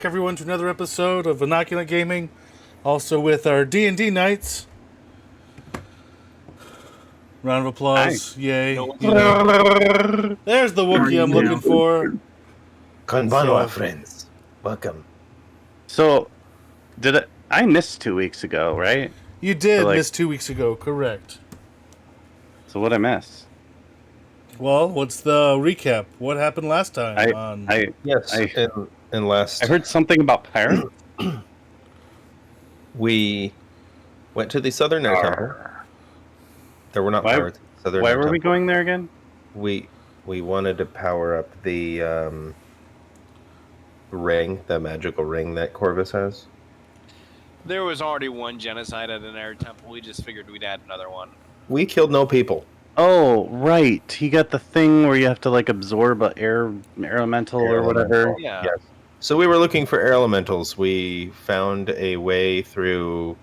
Everyone to another episode of Vernacular Gaming, also with our D&D nights. Round of applause, yay. No, There's the Wookiee I'm looking for. Konbanwa, friends. Welcome. So, I missed 2 weeks ago, right? You did So, miss 2 weeks ago, correct. So what'd I miss? Well, what's the recap? What happened last time? I heard something about pirates. We went to the Southern Air Temple. There were not pirates. Why were we going there again? We wanted to power up the ring, the magical ring that Corvus has. There was already one genocide at an air temple. We just figured we'd add another one. We killed no people. Oh, right. He got the thing where you have to absorb a air elemental or whatever. Yeah. Yes. So we were looking for air elementals. We found a way through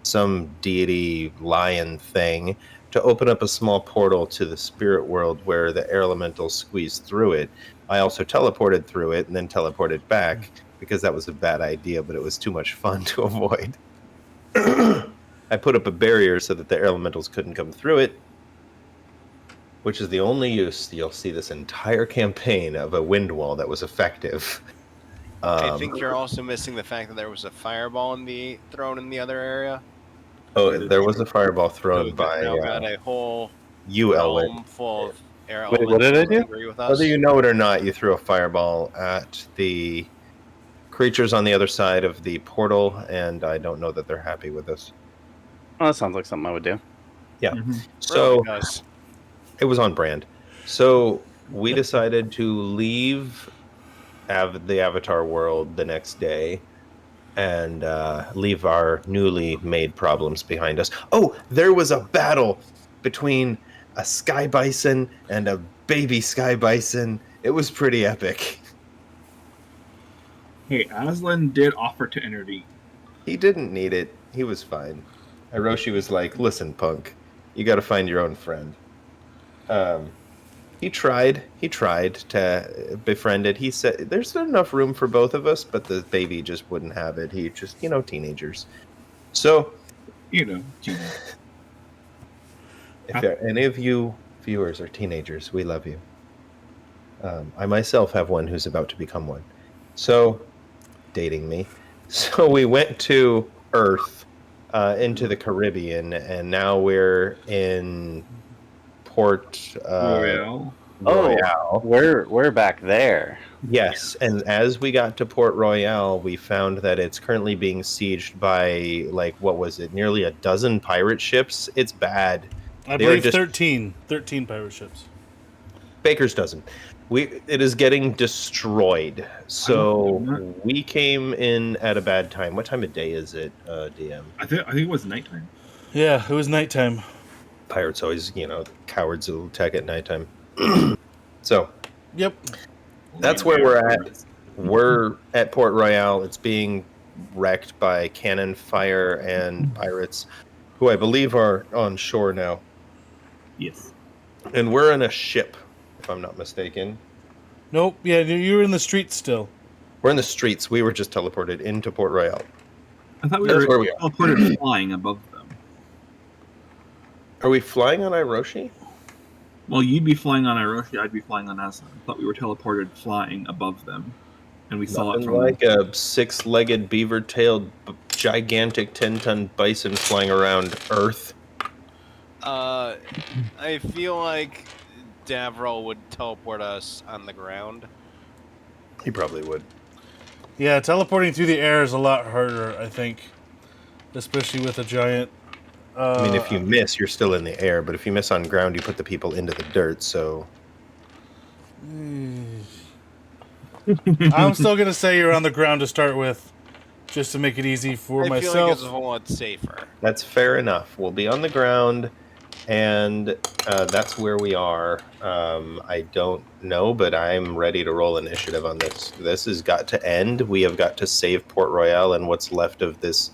some deity lion thing to open up a small portal to the spirit world where the air elementals squeezed through it. I also teleported through it and then teleported back because that was a bad idea, but it was too much fun to avoid. I put up a barrier so that the air elementals couldn't come through it, which is the only use you'll see this entire campaign of a wind wall that was effective. I think you're also missing the fact that there was a fireball thrown in the other area. Oh, there was a fireball thrown by now got a whole you, Elwyn. realm full of air Wait, elementals. what did I do? Agree with us? Whether you know it or not, you threw a fireball at the creatures on the other side of the portal, and I don't know that they're happy with us. Oh, that sounds like something I would do. Yeah. Really So does. it was on brand. So we decided to leave the Avatar world the next day and leave our newly made problems behind us. Oh, there was a battle between a sky bison and a baby sky bison. It was pretty epic. Hey, Aslan did offer to intervene. He didn't need it. He was fine. Hiroshi was like, listen, punk, you got to find your own friend. He tried to befriend it. He said, there's not enough room for both of us, but the baby just wouldn't have it. He just, teenagers. So, Genius. if any of you viewers are teenagers, we love you. I myself have one who's about to become one. So, dating me. So we went to Earth, into the Caribbean, and now we're in Port Royale. Royale. We're back there. Yes, and as we got to Port Royale, we found that it's currently being sieged by, nearly a dozen pirate ships. It's bad. I believe 13 pirate ships. Baker's dozen. It is getting destroyed. So we came in at a bad time. What time of day is it, DM? I think it was nighttime. Yeah, it was nighttime. Pirates always, cowards will attack at nighttime. So, Yep. that's where we're at. We're at Port Royale. It's being wrecked by cannon fire and pirates, who I believe are on shore now. Yes. And we're in a ship, if I'm not mistaken. Nope. Yeah, you're in the streets still. We're in the streets. We were just teleported into Port Royale. I thought we That's where were we are. teleported flying above them. Are we flying on Iroshi? Well, you'd be flying on Iroshi, I'd be flying on Aslan. I thought we were teleported flying above them. And we saw it Nothing from like a six-legged, beaver-tailed, gigantic 10-ton bison flying around Earth. I feel like Davril would teleport us on the ground. He probably would. Yeah, teleporting through the air is a lot harder, I think. Especially with a giant... I mean, if you miss, you're still in the air, but if you miss on ground, you put the people into the dirt, so... I'm still going to say you're on the ground to start with, just to make it easy for I myself. feel like it's a whole lot safer. That's fair enough. We'll be on the ground, and that's where we are. I don't know, but I'm ready to roll initiative on this. This has got to end. We have got to save Port Royale and what's left of this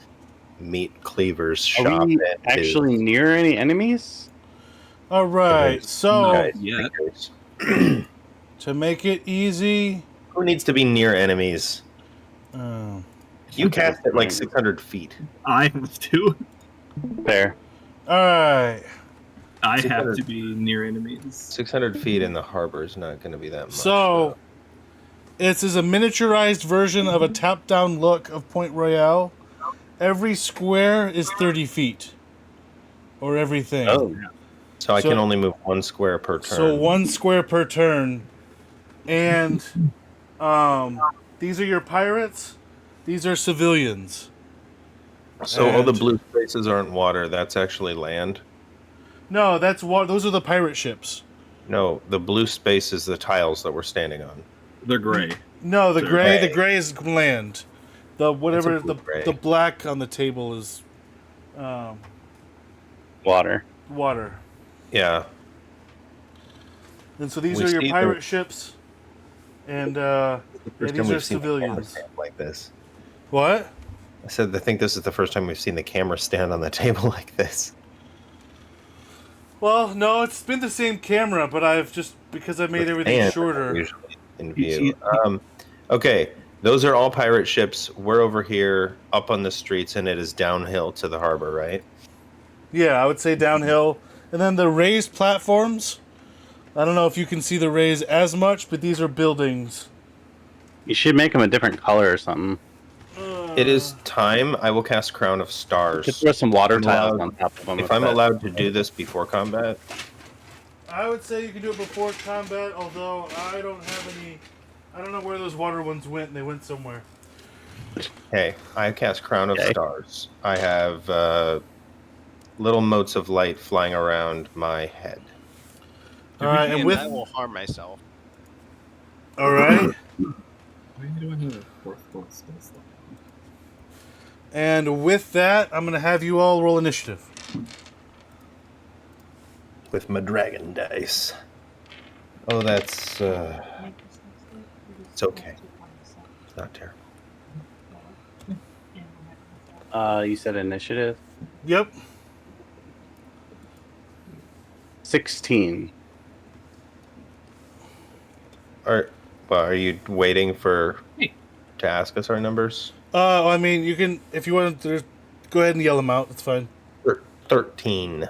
meat cleavers shop. Are we actually near any enemies? All right, so Yeah. to make it easy, Who needs to be near enemies? You cast it like 600 feet. I have to. Fair. All right. I have 600. to be near enemies. 600 feet in the harbor is not going to be that much. So, this is a miniaturized version of a top-down look of Point Royale. Every square is 30 feet. Or everything. Oh. So I So- can only move 1 square per turn. So 1 square per turn. And these are your pirates. These are civilians. So all the and- blue spaces aren't water. That's actually land. No, that's what. Those are the pirate ships. No, the blue space is the tiles that we're standing on. They're gray. No, the They're gray. The gray. gray is land. The whatever It's a blue gray. the black on the table is Water. water. Yeah. And so these We are your see pirate them. ships. And The first these time are we've seen the camera civilians. stand like this. What? I said I think this is the first time we've seen the camera stand on the table like this. Well, no, it's been the same camera, but I've just because I made everything And shorter. usually in You view. Okay, those are all pirate ships. We're over here up on the streets, and it is downhill to the harbor, right? Yeah, I would say downhill. And then the raised platforms. I don't know if you can see the raise as much, but these are buildings. You should make them a different color or something. It is time. I will cast Crown of You could Stars. throw some water I'm tiles allowed- on top of them. If I'm allowed to do this before combat, I would say you can do it before combat, although I don't have any. I don't know where those water ones went. They went somewhere. hey, I cast Crown of Okay. Stars. I have little motes of light flying around my head. All right, and with I will harm myself. all right, Why do I have a fourth spell slot? and with that, I'm gonna have you all roll initiative. With my dragon dice. Oh, that's it's okay. It's not terrible. You said initiative? Yep. 16. Are you waiting for Hey. to ask us our numbers? I mean, you can if you want to go ahead and yell them out. It's fine. 13.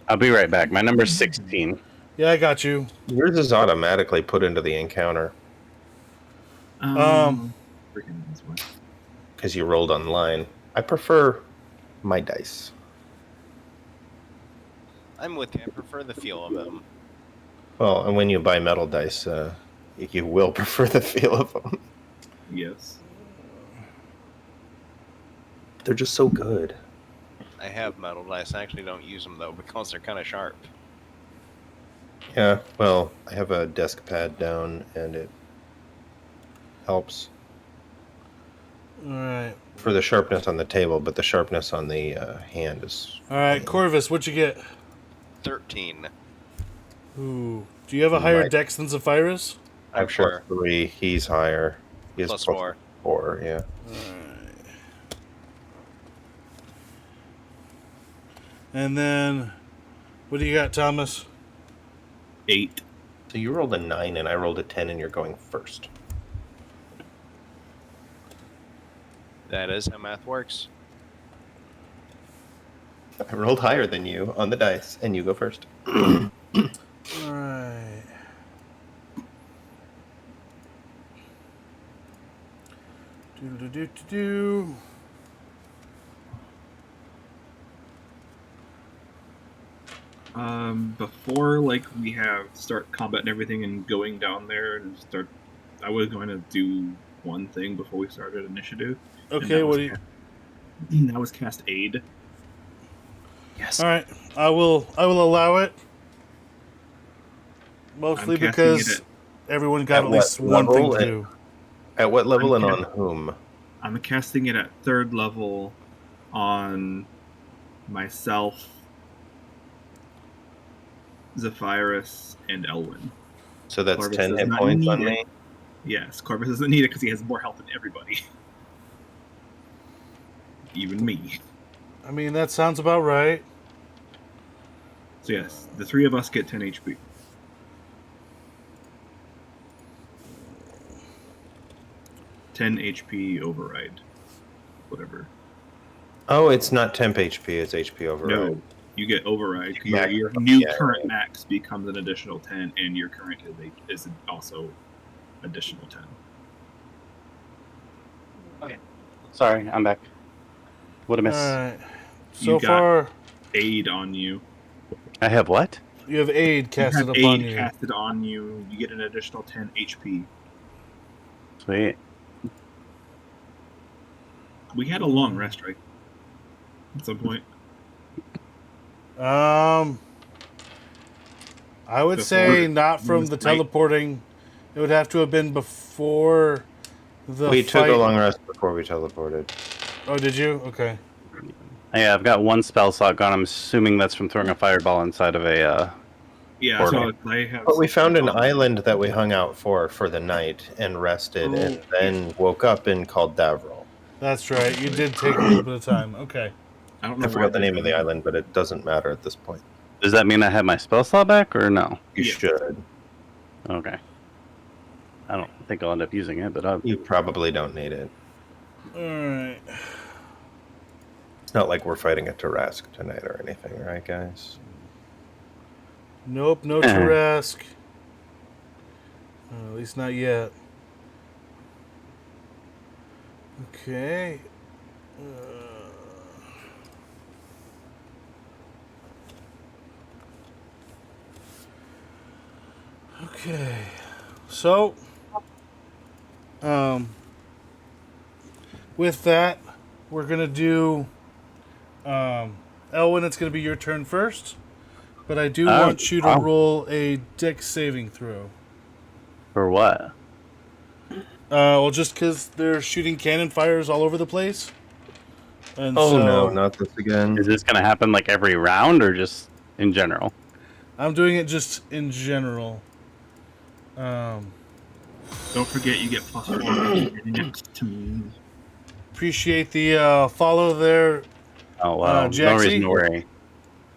I'll be right back. My number's 16. Yeah, I got you. Yours is automatically put into the encounter Um, Freaking this way. because you rolled online. I prefer my dice. I'm with you. I prefer the feel of them. Well, and when you buy metal dice, you will prefer the feel of them. Yes. They're just so good. I have metal dice. I actually don't use them though because they're kind of sharp. Yeah, well, I have a desk pad down, and it helps all right, for the sharpness on the table, but the sharpness on the hand is... all right, Corvus, what'd you get? 13. Ooh, do you have a higher Right. dex than Zephyrus? I'm sure. plus 3. He's higher. He has Plus 4. 4, yeah. And then, what do you got, Thomas? 8. So you rolled a 9, and I rolled a 10, and you're going first. That is how math works. I rolled higher than you on the dice, and you go first. All right. Do. Before we have start combat and everything and going down there and start, I was going to do one thing before we started initiative. and Okay, that what was do you? That was cast aid. Yes. All right, I will allow it. Mostly I'm casting because it everyone got At at least what one thing level to and- do. At what level and Okay. on whom? I'm casting it at 3rd level on myself, Zephyrus, and Elwyn. So that's Corvus 10 does hit not points on need it. me? Yes, Corvus doesn't need it because he has more health than everybody. Even me. I mean, that sounds about right. So yes, the 3 of us get 10 HP. 10 HP override. Whatever. Oh, it's not temp HP, it's HP override. No, you get override. Max- Your new yeah, current right. max becomes an additional 10, and your current is also additional 10. Sorry, I'm back. What a miss. Alright. You So got- far, Aid on you. I have what? you have aid casted you have upon aid you. casted on you. You get an additional 10 HP. Sweet. We had a long rest, right? At some point. I would Before- say not from the Right. teleporting. It would have to have been before the We fight. took a long rest before we teleported. Oh, did you? Okay. Yeah, I've got one spell slot gone. I'm assuming that's from throwing a fireball inside of a. Yeah, Portal. so I have. But we found an island that we hung out for the night and rested, and then woke up and called Davril. That's right. You did take a little bit of time. Okay. I don't know I where forgot the that name of the is. island, but it doesn't matter at this point. Does that mean I have my spell slot back or no? You Yeah. should. Okay. I don't think I'll end up using it, but I'll. You probably don't need it. Alright. It's not like we're fighting a Tarask tonight or anything, right, guys? Nope, no Tarask. At least not yet. Okay. Okay. So, with that, we're gonna do, Elwyn, it's gonna be your turn first, but I do want you to roll a Dex saving throw. For what? Well, just because they're shooting cannon fires all over the place. And Oh so no, not this again. Is this gonna happen like every round or just in general? I'm doing it just in general. Don't forget you get +4 when you're next to me. Appreciate the follow there. Oh well, no Jaxie? reason to worry.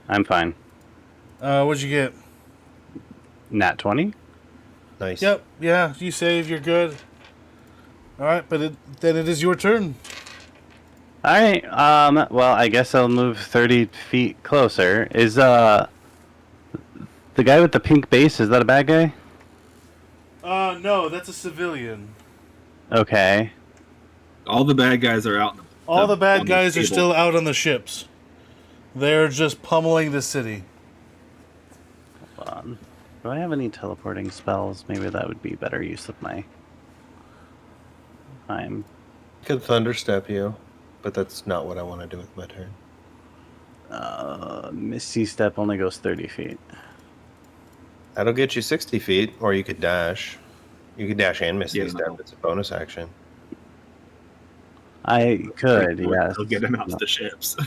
I'm fine. What'd you get? Nat 20. Nice. Yep, yeah, you save, you're good. Alright, but then it is your turn. All right. Well, I guess I'll move 30 feet closer. Is the guy with the pink base? Is that a bad guy? No, that's a civilian. Okay. All the bad guys are out. All the bad on guys are table. still out on the ships. They're just pummeling the city. Hold on. Do I have any teleporting spells? Maybe that would be better use of my time. Could thunderstep you, but that's not what I want to do with my turn. Misty Step only goes 30 feet. That'll get you 60 feet, or you could dash. You could dash and Misty Yeah, Step. no. It's a bonus action. I could, yes. They'll get them out to the ships.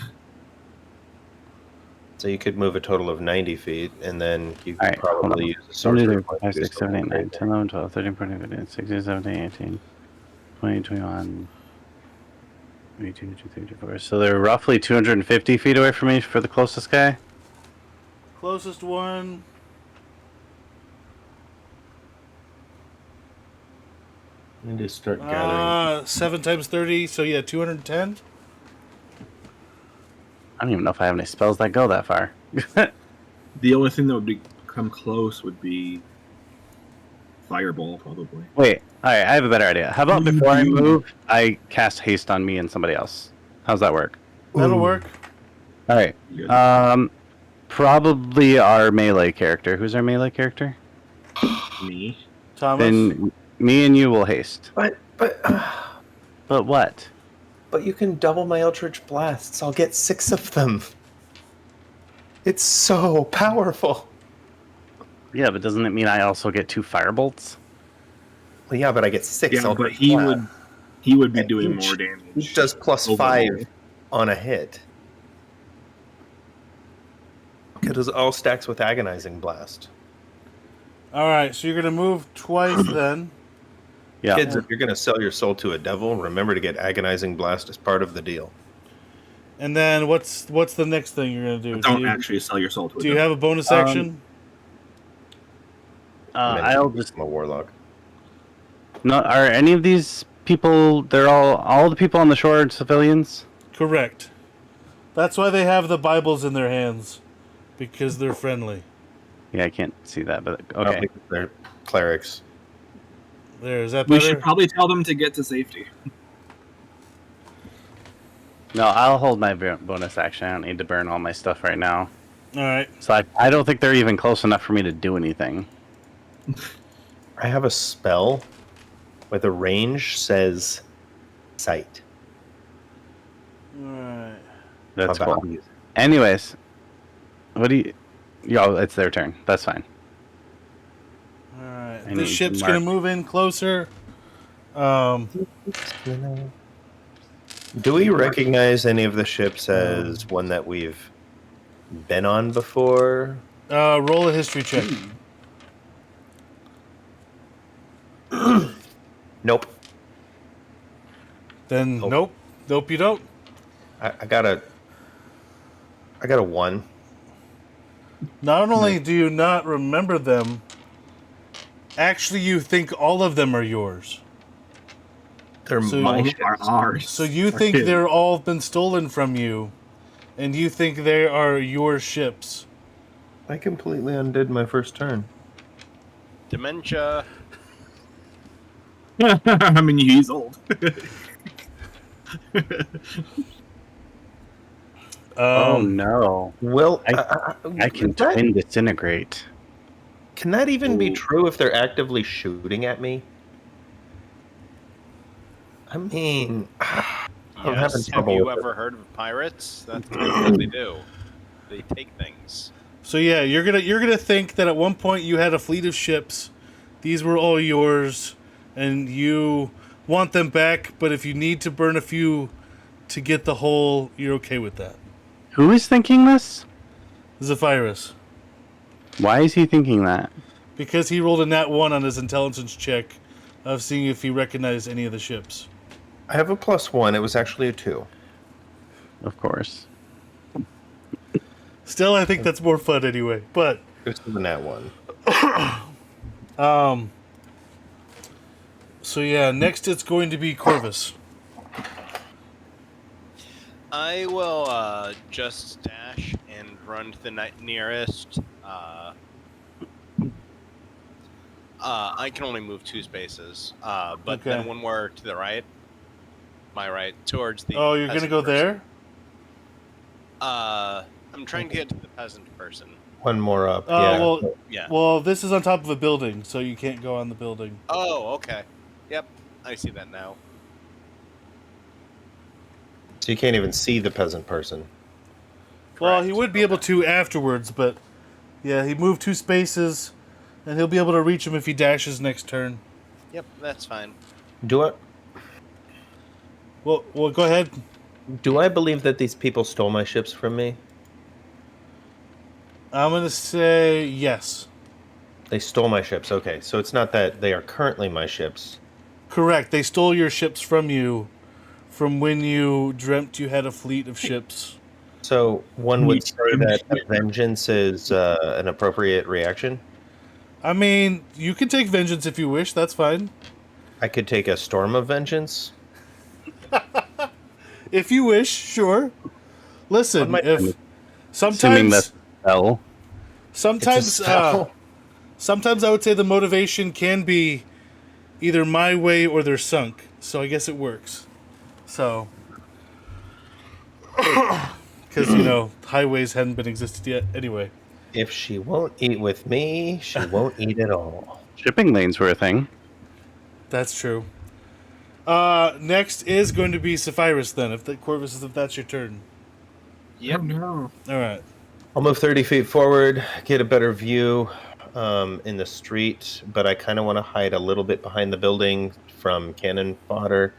So you could move a total of 90 feet, and then you could Alright, hold probably on. use a sorcerer 1, 2, 3, point 4, 5, to do 6, 7, 8, something 9, crazy. 10, 11, 12, 13, 14, 15, 16, 17, 18, 20, 21, 22, 23, 24. So they're roughly 250 feet away from me for the closest guy? Closest one. I need to start gathering. 7 times 30, so yeah, 210. I don't even know if I have any spells that go that far. The only thing that would come close would be Fireball, probably. Wait, alright, I have a better idea. How about before I move, I cast haste on me and somebody else? How's that work? That'll work. Alright, You probably our melee character. Who's our melee character? me. Thomas. Then me and you will haste. But But what? you can double my Eldritch Blasts. I'll get 6 of them. It's so powerful. Yeah, but doesn't it mean I also get 2 firebolts? Well, yeah, but I get 6 Yeah, but Eldritch he Blasts. would be And doing each- more damage. Each does plus overall. 5 on a hit. It is all stacks with Agonizing Blast. Alright, so you're going to move twice then. Yeah. Kids, if you're going to sell your soul to a devil, remember to get Agonizing Blast as part of the deal. And then what's the next thing you're going to do? Don't actually sell your soul to a Do you devil. have a bonus action? I'll just... I'm a warlock. No, are any of these people, they're all the people on the shore are civilians? Correct. That's why they have the Bibles in their hands, because they're friendly. Yeah, I can't see that, but I don't okay. think they're clerics. There, is that We better? should probably tell them to get to safety. No, I'll hold my bonus action. I don't need to burn all my stuff right now. All right. So I don't think they're even close enough for me to do anything. I have a spell where the range says sight. All right. That's About cool. you. Anyways, what do you... Yo, it's their turn. That's fine. All right. I The need to ship's mark. going to move in closer. Do we recognize any of the ships as one that we've been on before? Roll a history check. Nope. Then Nope. nope. Nope, you don't. I got a 1. Not only do you not remember them, actually you think all of them are yours. They're So- my All ships. are ours. So you think Okay. they're all been stolen from you, and you think they are your ships. I completely undid my first turn. Dementia. I mean, he's old. Oh no. Well, I can that, twin disintegrate. can that even be Ooh. true if they're actively shooting at me? I mean, I'm having Yes. Have trouble you with ever heard of pirates? That's what they do. They take things. So yeah, you're gonna think that at one point you had a fleet of ships. These were all yours, and you want them back. But if you need to burn a few to get the whole, you're okay with that. Who is thinking this? Zephyrus, Why is he thinking that? because he rolled a nat 1 on his intelligence check of seeing if he recognized any of the ships. I have a +1. It was actually a 2. Of course. Still, I think that's more fun anyway. But It was the nat 1. so yeah, next it's going to be Corvus. I will just dash and run to the nearest. I can only move 2 spaces, but Okay. then one more to the right. My right, towards the. Oh, you're gonna peasant go person. there? I'm trying to get to the peasant person. One more up. Oh, yeah. well, Yeah. well, this is on top of a building, so you can't go on the building. Oh, okay. Yep, I see that now. So you can't even see the peasant person. Well, he Correct. would be able to afterwards, but yeah, he moved 2 spaces, and he'll be able to reach him if he dashes next turn. Yep, that's fine. Do Well, go ahead. I believe that these people stole my ships from me? I'm gonna say yes. They stole my ships. Okay, so it's not that they are currently my ships. Correct. They stole your ships from you, from when you dreamt you had a fleet of ships. So one would say Yeah. that a vengeance is an appropriate reaction. I mean, you can take vengeance if you wish. That's fine. I could take a storm of vengeance. If you wish, sure. Listen, On my- if Assuming sometimes that's spell. sometimes It's a spell. sometimes I would say the motivation can be either my way or they're sunk. So I guess it works. So because highways hadn't been existed yet anyway. If she won't eat with me, she won't eat at all. Shipping lanes were a thing. That's true. Next is going to be Zephyrus then. If Corvus, if that's your turn. Yep. Oh, no. All right. I'll move 30 feet forward, get a better view in the street, but I kind of want to hide a little bit behind the building from cannon fodder.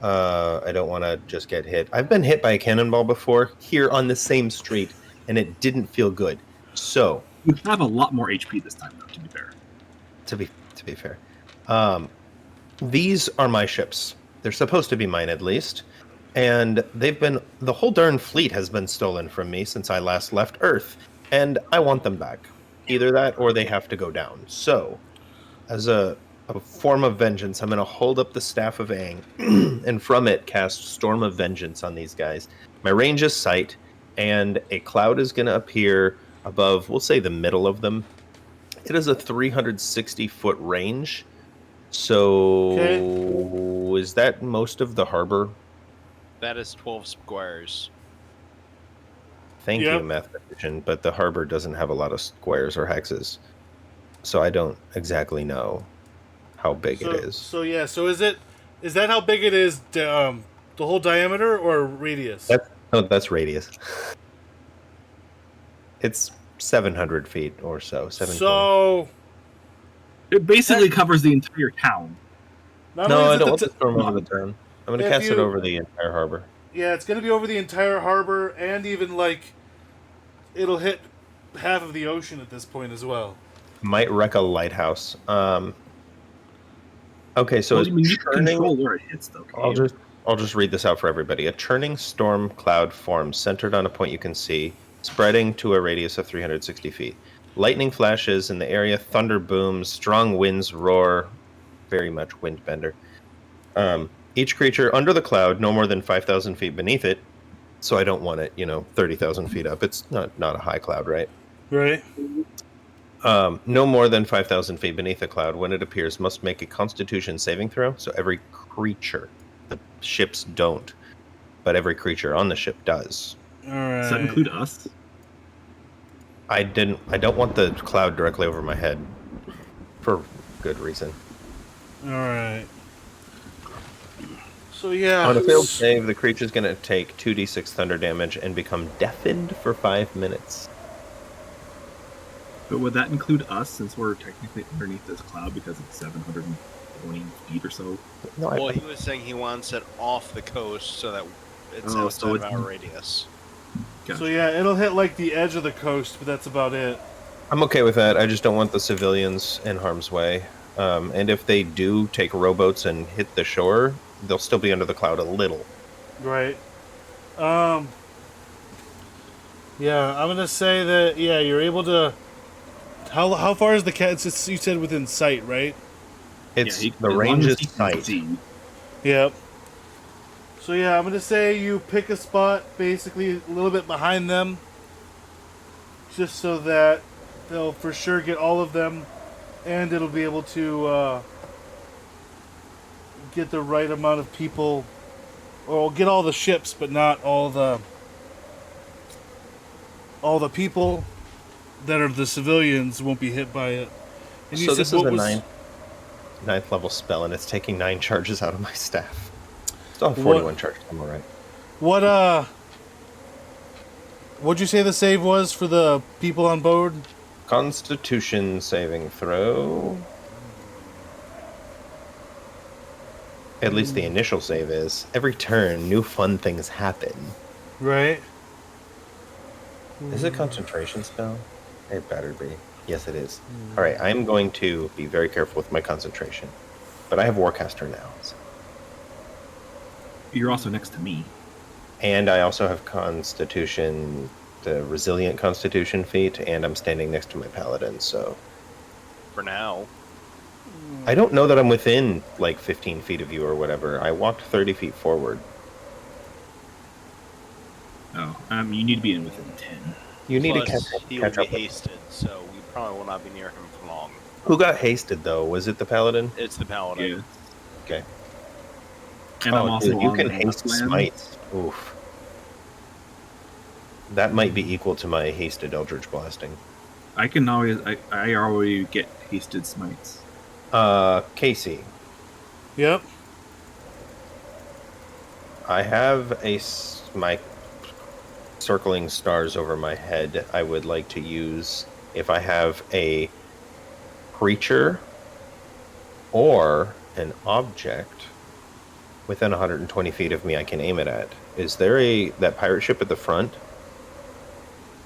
I don't want to just get hit. I've been hit by a cannonball before here on the same street, and it didn't feel good. So, You have a lot more HP this time, though, to be fair. to be fair, these are my ships. They're supposed to be mine, at least. And the whole darn fleet has been stolen from me since I last left Earth. And I want them back. Either that or they have to go down. So, as a a form of vengeance. I'm going to hold up the Staff of Aang, and from it cast Storm of Vengeance on these guys. My range is sight, and a cloud is going to appear above, we'll say, the middle of them. It is a 360-foot range. So is that most of the harbor? That is 12 squares. Thank Yep. you, mathematician, but the harbor doesn't have a lot of squares or hexes. So I don't exactly know how big it is. So is that how big it is? The whole diameter or radius? That's radius. It's 700 feet or so. 720. So It basically covers the entire town. not No, only I is it don't the want to storm over the town. I'm going to If cast it you- over the entire harbor. Yeah, it's going to be over the entire harbor, and even like it'll hit half of the ocean at this point as well. Might wreck a lighthouse. Okay, so Well, it's I mean, you can churning. control where it hits, though. I'll just read this out for everybody. A churning storm cloud forms centered on a point you can see, spreading to a radius of 360 feet. Lightning flashes in the area, thunder booms, strong winds roar, very much windbender. Each creature under the cloud, no more than 5,000 feet beneath it, so I don't want it, 30,000 feet up. It's not a high cloud, right? Right. No more than 5,000 feet beneath the cloud, when it appears, must make a Constitution saving throw. So every creature, the ships don't, but every creature on the ship does. All right. Does that include us? I don't want the cloud directly over my head, for good reason. All right. So yeah. On a failed save, the creature's going to take 2d6 thunder damage and become deafened for 5 minutes. But would that include us, since we're technically underneath this cloud because it's 720 feet or so? No, Well, he was saying he wants it off the coast so that it's Oh, outside so of it's- our radius. Gotcha. So yeah, it'll hit like the edge of the coast, but that's about it. I'm okay with that. I just don't want the civilians in harm's way. And if they do take rowboats and hit the shore, they'll still be under the cloud a little. Right. Yeah, I'm gonna say that. Yeah, you're able to. How far is the cat? You said within sight, right? It's Yeah, the as long range as is he can tight. see. Yep. So yeah, I'm gonna say you pick a spot basically a little bit behind them, just so that they'll for sure get all of them, and it'll be able to get the right amount of people, or get all the ships, but not all the people that are the civilians won't be hit by it. And you So said this is what a was- ninth level spell, and it's taking 9 charges out of my staff. Still have 41 charges. I'm all right. What'd you say the save was for the people on board? Constitution saving throw. At least the initial save is. Every turn, new fun things happen. Right. Is it a concentration spell? It better be. Yes, it is. All right, I'm going to be very careful with my concentration. But I have Warcaster now. So. You're also next to me. And I also have Constitution, the Resilient Constitution feat, and I'm standing next to my Paladin, so... For now. I don't know that I'm within, 15 feet of you or whatever. I walked 30 feet forward. Oh, you need to be in within 10. You need Plus, to he will catch be up. hasted, so we probably will not be near him for long. Who got hasted, though? Was it the Paladin? It's the paladin. Yeah. Okay. And I'm also dude, you on can the haste left land. smites. Oof. That might be equal to my hasted Eldritch Blasting. I can always... I already get hasted smites. Casey, Yep. I have my circling stars over my head I would like to use if I have a creature or an object within 120 feet of me I can aim it at. Is there that pirate ship at the front?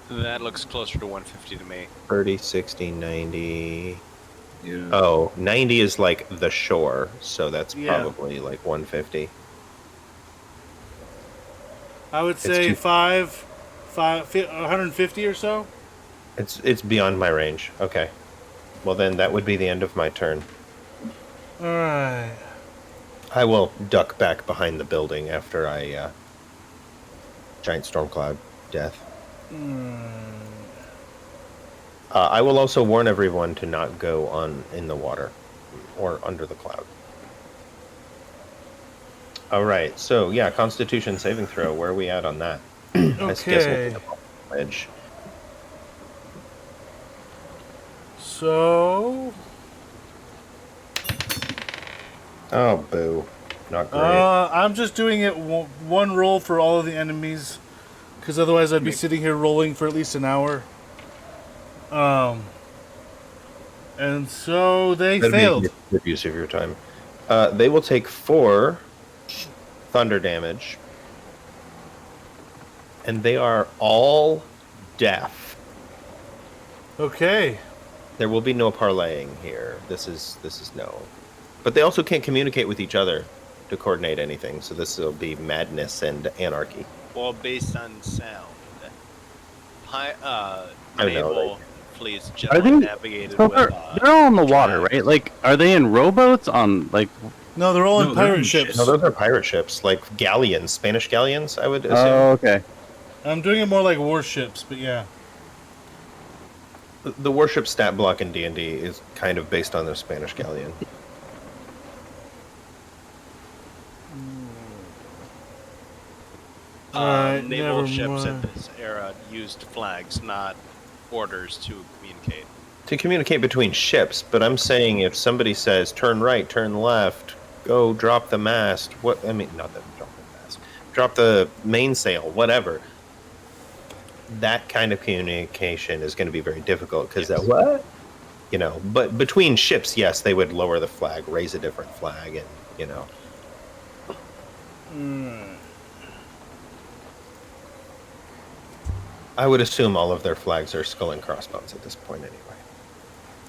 That looks closer to 150 to me. 30, 60, 90... Yeah. Oh, 90 is like the shore, so that's Yeah. probably like 150. I would say 150 or so. It's beyond my range. Okay. Well, then that would be the end of my turn. All right. I will duck back behind the building after I giant storm cloud death. I will also warn everyone to not go on in the water or under the cloud. All right, so yeah, Constitution saving throw. Where are we at on that? I guess we'll Okay. get up on the ledge. So, Oh, boo! Not great. I'm just doing it one roll for all of the enemies, because otherwise I'd be sitting here rolling for at least an hour. And so they That'd failed. be a good use of your time. They will take 4 thunder damage, and they are all deaf. Okay. There will be no parlaying here. This is no. But they also can't communicate with each other to coordinate anything. So this will be madness and anarchy. Well, based on sound, I know, naval fleets Are generally they? navigated So with. they're all in the water, right? Like, are they in rowboats on like? No, they're all No, in they're pirate in ships. ships. No, those are pirate ships, like galleons, Spanish galleons, I would assume. Oh, okay. I'm doing it more like warships, but yeah. The warship stat block in D&D is kind of based on their Spanish galleon. Alright, Naval never ships mind. at this era used flags, not orders to communicate. To communicate between ships, but I'm saying if somebody says turn right, turn left, go drop the mast, not that drop the mast, drop the mainsail, whatever. That kind of communication is going to be very difficult because Yes. what? But between ships, yes, they would lower the flag, raise a different flag, and I would assume all of their flags are skull and crossbones at this point anyway.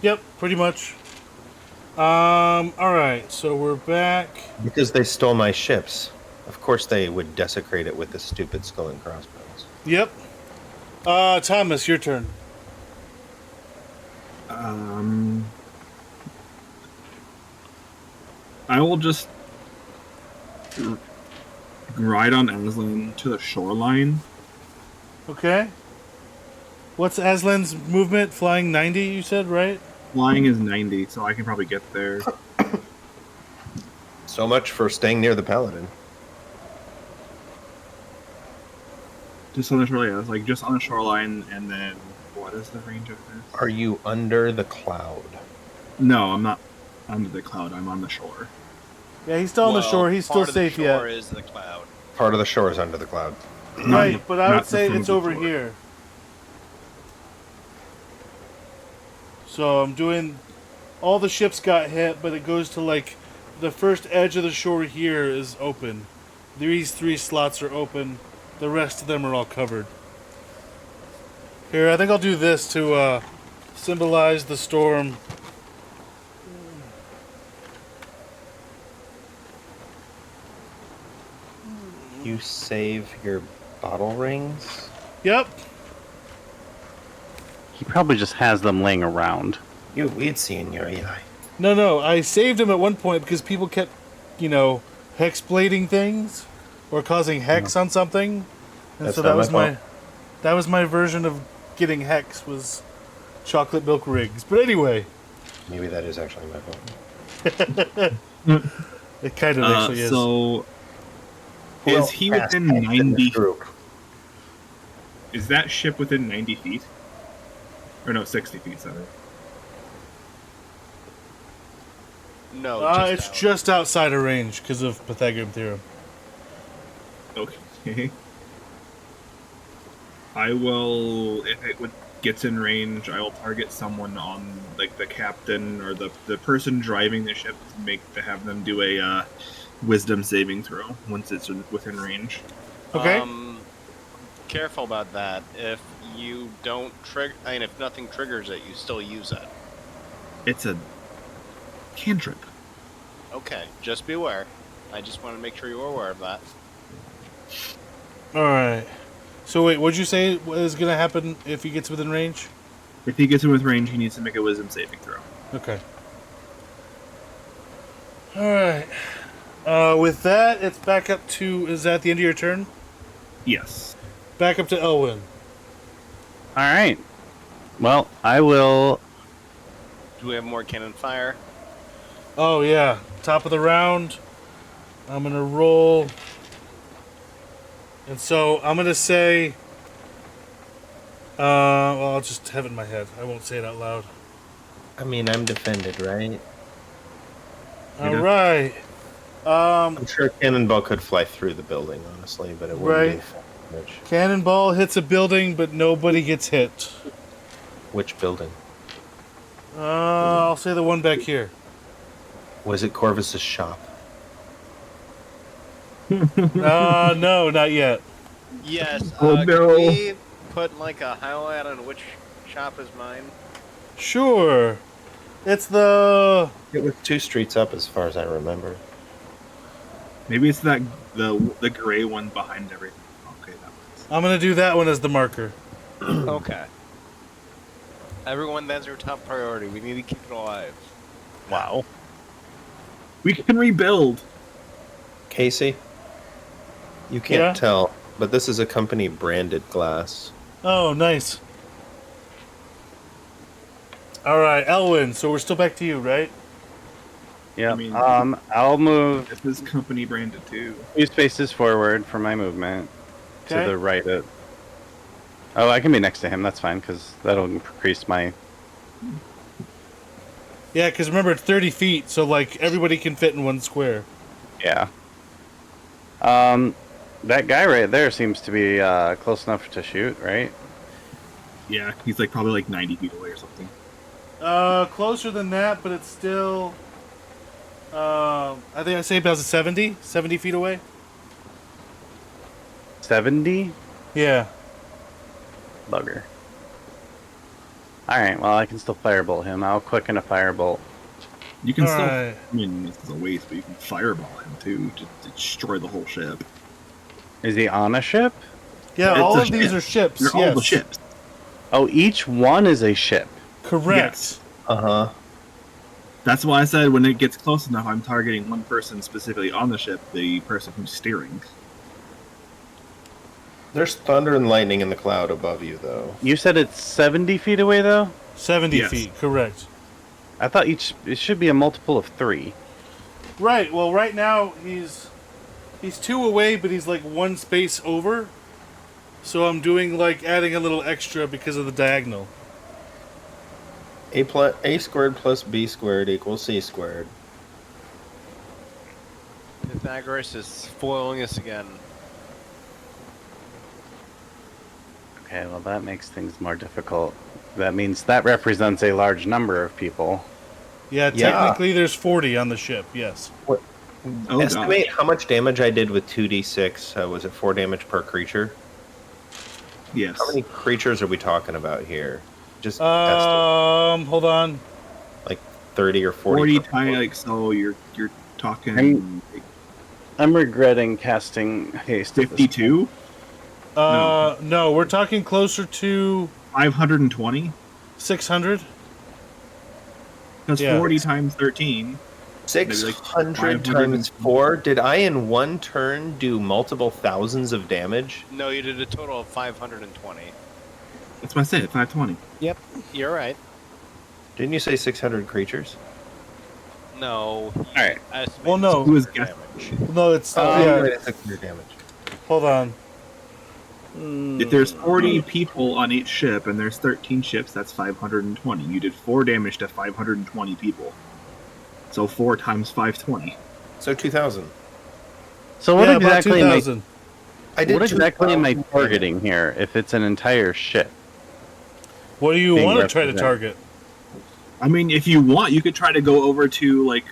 Yep, pretty much. Alright, so we're back. Because they stole my ships. Of course they would desecrate it with the stupid skull and crossbones. Yep. Thomas, your turn. I will just ride on Aslan to the shoreline. Okay. What's Aslan's movement? Flying 90, you said, right? Flying is 90, so I can probably get there. So much for staying near the paladin. Just on the shoreline, yeah, it's like just on the shoreline, and then what is the range of this? Are you under the cloud? No, I'm not under the cloud. I'm on the shore. Yeah, he's still on the Well, shore. He's still part of the safe shore yet. is the cloud. Part of the shore is under the cloud. Right, but I would not the say front it's of the over shore. here. So I'm doing... All the ships got hit, but it goes to, like... The first edge of the shore here is open. These 3 slots are open. The rest of them are all covered. Here, I think I'll do this to symbolize the storm. You save your bottle rings? Yep. He probably just has them laying around. You weird seeing your Eli. No, I saved him at one point because people kept, hex blading things or causing hex on something. And That's so not that was my my that was my version of getting hex was chocolate milk rigs. But anyway, Maybe that is actually my fault. it kind of actually is. So, Well, is he cast within hex in this 90? group. Is that ship within 90 feet? Or no, 60 feet, sorry. No, It's out. just outside of range because of Pythagorean theorem. Okay. I will, if it gets in range, I will target someone on, like, the captain or the person driving the ship to have them do a wisdom saving throw once it's within range. Okay. Careful about that. If you don't trigger, if nothing triggers it, you still use it. It's a cantrip. Okay, just be aware. I just want to make sure you're aware of that. All right. So wait, what'd you say is going to happen if he gets within range? If he gets in with range, he needs to make a wisdom saving throw. Okay. All right. With that, it's back up to. Is that the end of your turn? Yes. Back up to Elwyn. All right. Well, I will. Do we have more cannon fire? Oh yeah, top of the round. I'm gonna roll, and so I'm gonna say. Well, I'll just have it in my head. I won't say it out loud. I mean, I'm defended, right? All right. I'm sure a cannonball could fly through the building, honestly, but it wouldn't Right. do much. Cannonball hits a building, but nobody gets hit. Which building? I'll say the one back here. Was it Corvus's shop? No, not yet. Yes. Oh, no. Can we put like a highlight on which shop is mine? Sure. It's the. It was 2 streets up, as far as I remember. Maybe it's that the gray one behind everything. Okay, that one's. I'm gonna do that one as the marker. Okay. Everyone, that's your top priority. We need to keep it alive. Wow. We can rebuild. Casey, you can't Yeah? tell, but this is a company branded glass. Oh, nice. All right, Elwyn. So we're still back to you, right? Yeah. I mean- I'll move This is company branded too. 2 spaces forward for my movement Okay. to the right. Oh, I can be next to him. That's fine because that'll increase my. Yeah, because remember it's 30 feet, so like everybody can fit in one square. Yeah. That guy right there seems to be close enough to shoot, right? Yeah, he's like probably like 90 feet away or something. Closer than that, but it's still. I think I say about 70 feet away. 70? Yeah. Bugger. Alright, well, I can still firebolt him. I'll quicken a firebolt. You can still. Alright. I mean, this is a waste, but you can fireball him too to destroy the whole ship. Is he on a ship? Yeah, It's all a of these ship. are ships. They're yes. all the ships. Oh, each one is a ship. Correct. Yes. Uh-huh. That's why I said when it gets close enough, I'm targeting one person specifically on the ship, the person who's steering. There's thunder and lightning in the cloud above you, though. You said it's 70 feet away, though? 70 Yes. feet, correct. I thought it should be a multiple of 3. Right, well, right now he's 2 away, but he's like 1 space over. So I'm doing like adding a little extra because of the diagonal. A squared plus B squared equals C squared. Pythagoras is foiling us again. Okay, well, that makes things more difficult. That means that represents a large number of people. Yeah, Yeah. technically there's 40 on the ship, yes. Oh, Estimate how much damage I did with 2d6. Was it 4 damage per creature? Yes. How many creatures are we talking about here? Just estimate, Hold on. like 30 or 40. 40 per times, point. like, so you're talking like I'm regretting casting haste. at this 52? No, we're talking closer to 520? 600. That's Yeah. 40 times 13. 600 500 times 4? Did I in one turn do multiple thousands of damage? No, you did a total of 520. That's what I said, 520. Yep, you're right. Didn't you say 600 creatures? No. Alright. Well, no. Who is damage. No, it's Yeah. yeah. 600 damage. Hold on. If there's 40 people on each ship and there's 13 ships, that's 520. You did 4 damage to 520 people. So 4 times 520. So 2,000. So what Yeah, about exactly am I 2,000. I did What exactly am I 2,000 targeting here if it's an entire ship? What do you Being want to try to represented. target? I mean, if you want, you could try to go over to, like,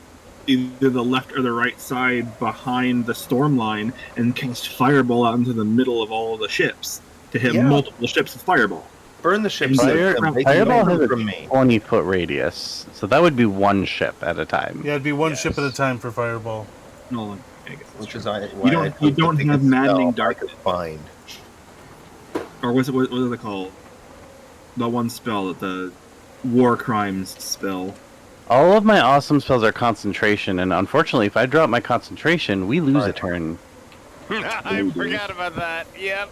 either the left or the right side behind the storm line and cast Fireball out into the middle of all the ships to hit Yeah. multiple ships with Fireball. Burn the ships. Fire- out. They Fireball can has run a from me. 20-foot radius, so that would be one ship at a time. Yeah, it'd be one Yes. ship at a time for fireball. No, I guess that's Which true. is why You don't- I you took the don't biggest have Maddening spell I Darkness. could find. Or what is it called? The one spell that the War Crimes spell. All of my awesome spells are concentration, and unfortunately, if I drop my concentration, we lose a turn. I forgot about that. Yep.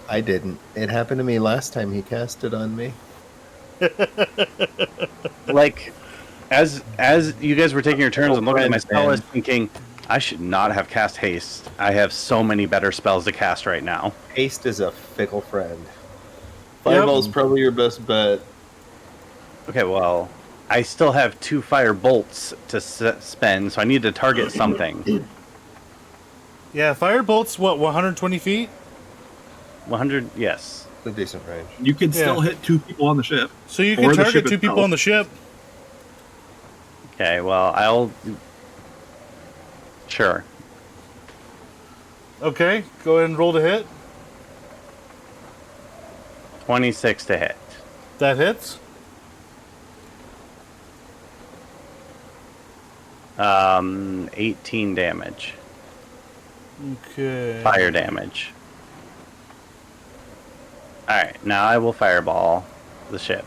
I didn't. It happened to me last time he cast it on me. Like, as you guys were taking your turns and looking at my spell, I was Man. thinking, I should not have cast haste. I have so many better spells to cast right now. Haste is a fickle friend. Fireball's probably your best bet. Okay, well, I still have 2 fire bolts to spend, so I need to target something. Yeah, Firebolt's what, 120 feet? 100, yes. It's a decent range. You can still Yeah. hit 2 people on the ship. So you Or can the target ship 2 people itself. on the ship. Okay, well, I'll... Sure. Okay, go ahead and roll to hit. 26 to hit. That hits. 18 damage. Okay. Fire damage. Alright, now I will fireball the ship.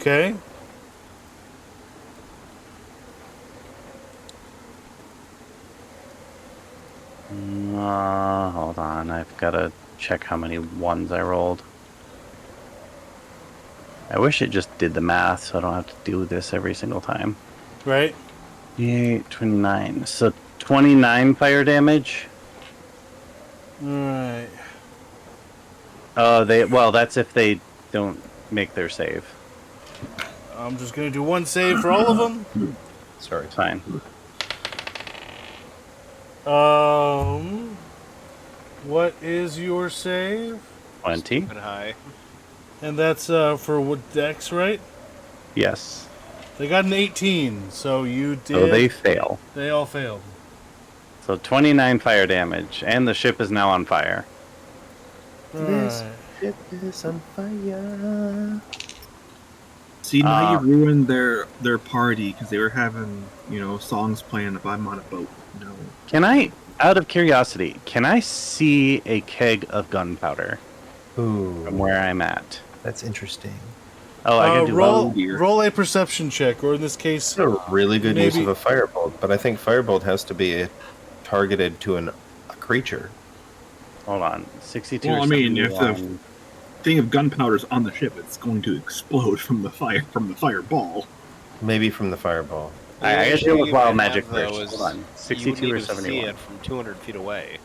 Okay. Hold on, I've got to check how many ones I rolled. I wish it just did the math so I don't have to do this every single time. Right. 8, 29. So 29 fire damage. Alright. Well, that's if they don't make their save. I'm just going to do one save for all of them. Sorry. Fine. What is your save? 20. But high. And that's for what, Dex, right? Yes. They got an 18, so you did. So they fail. They all failed. So 29 fire damage, and the ship is now on fire. This Alright. ship is on fire. See, now you ruined their party because they were having, songs playing if I'm on a boat. No. Can I, out of curiosity, can I see a keg of gunpowder from Ooh, where I'm at? that's interesting. Oh, I can do roll, dear. roll a perception check, or in this case, It's a really good use Maybe- of a firebolt, but I think firebolt has to be targeted to a creature. Hold on. 62 Well, or I mean, if 71. Thing of gunpowder's on the ship, it's going to explode from the fireball. Maybe from the fireball. I gotta issue deal with you wild might magic have, though, first. is Hold on. you would 62 need or to see 71. it from 200 feet away.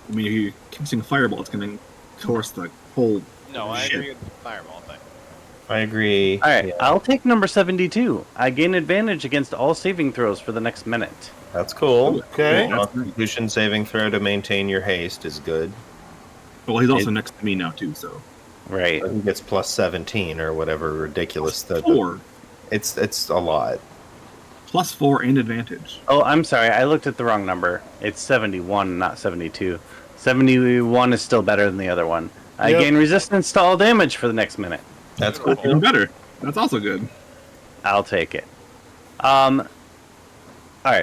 I mean, if you're casting a fireball, it's going to course the whole. No, I Shit. agree with the fireball thing. I agree. Alright, Yeah, I'll take number 72. I gain advantage against all saving throws for the next minute. that's cool. Okay. That's nice. Constitution saving throw to maintain your haste is good. Well, he's also next to me now too, so Right. He gets plus 17 or whatever ridiculous. That 4 it's a lot. plus 4 and advantage. Oh, I'm sorry. I looked at the wrong number. It's 71, not 72. 71 is still better than the other one. I Yep. gain resistance to all damage for the next minute. That's cool. Even better. That's also good. I'll take it. Alright,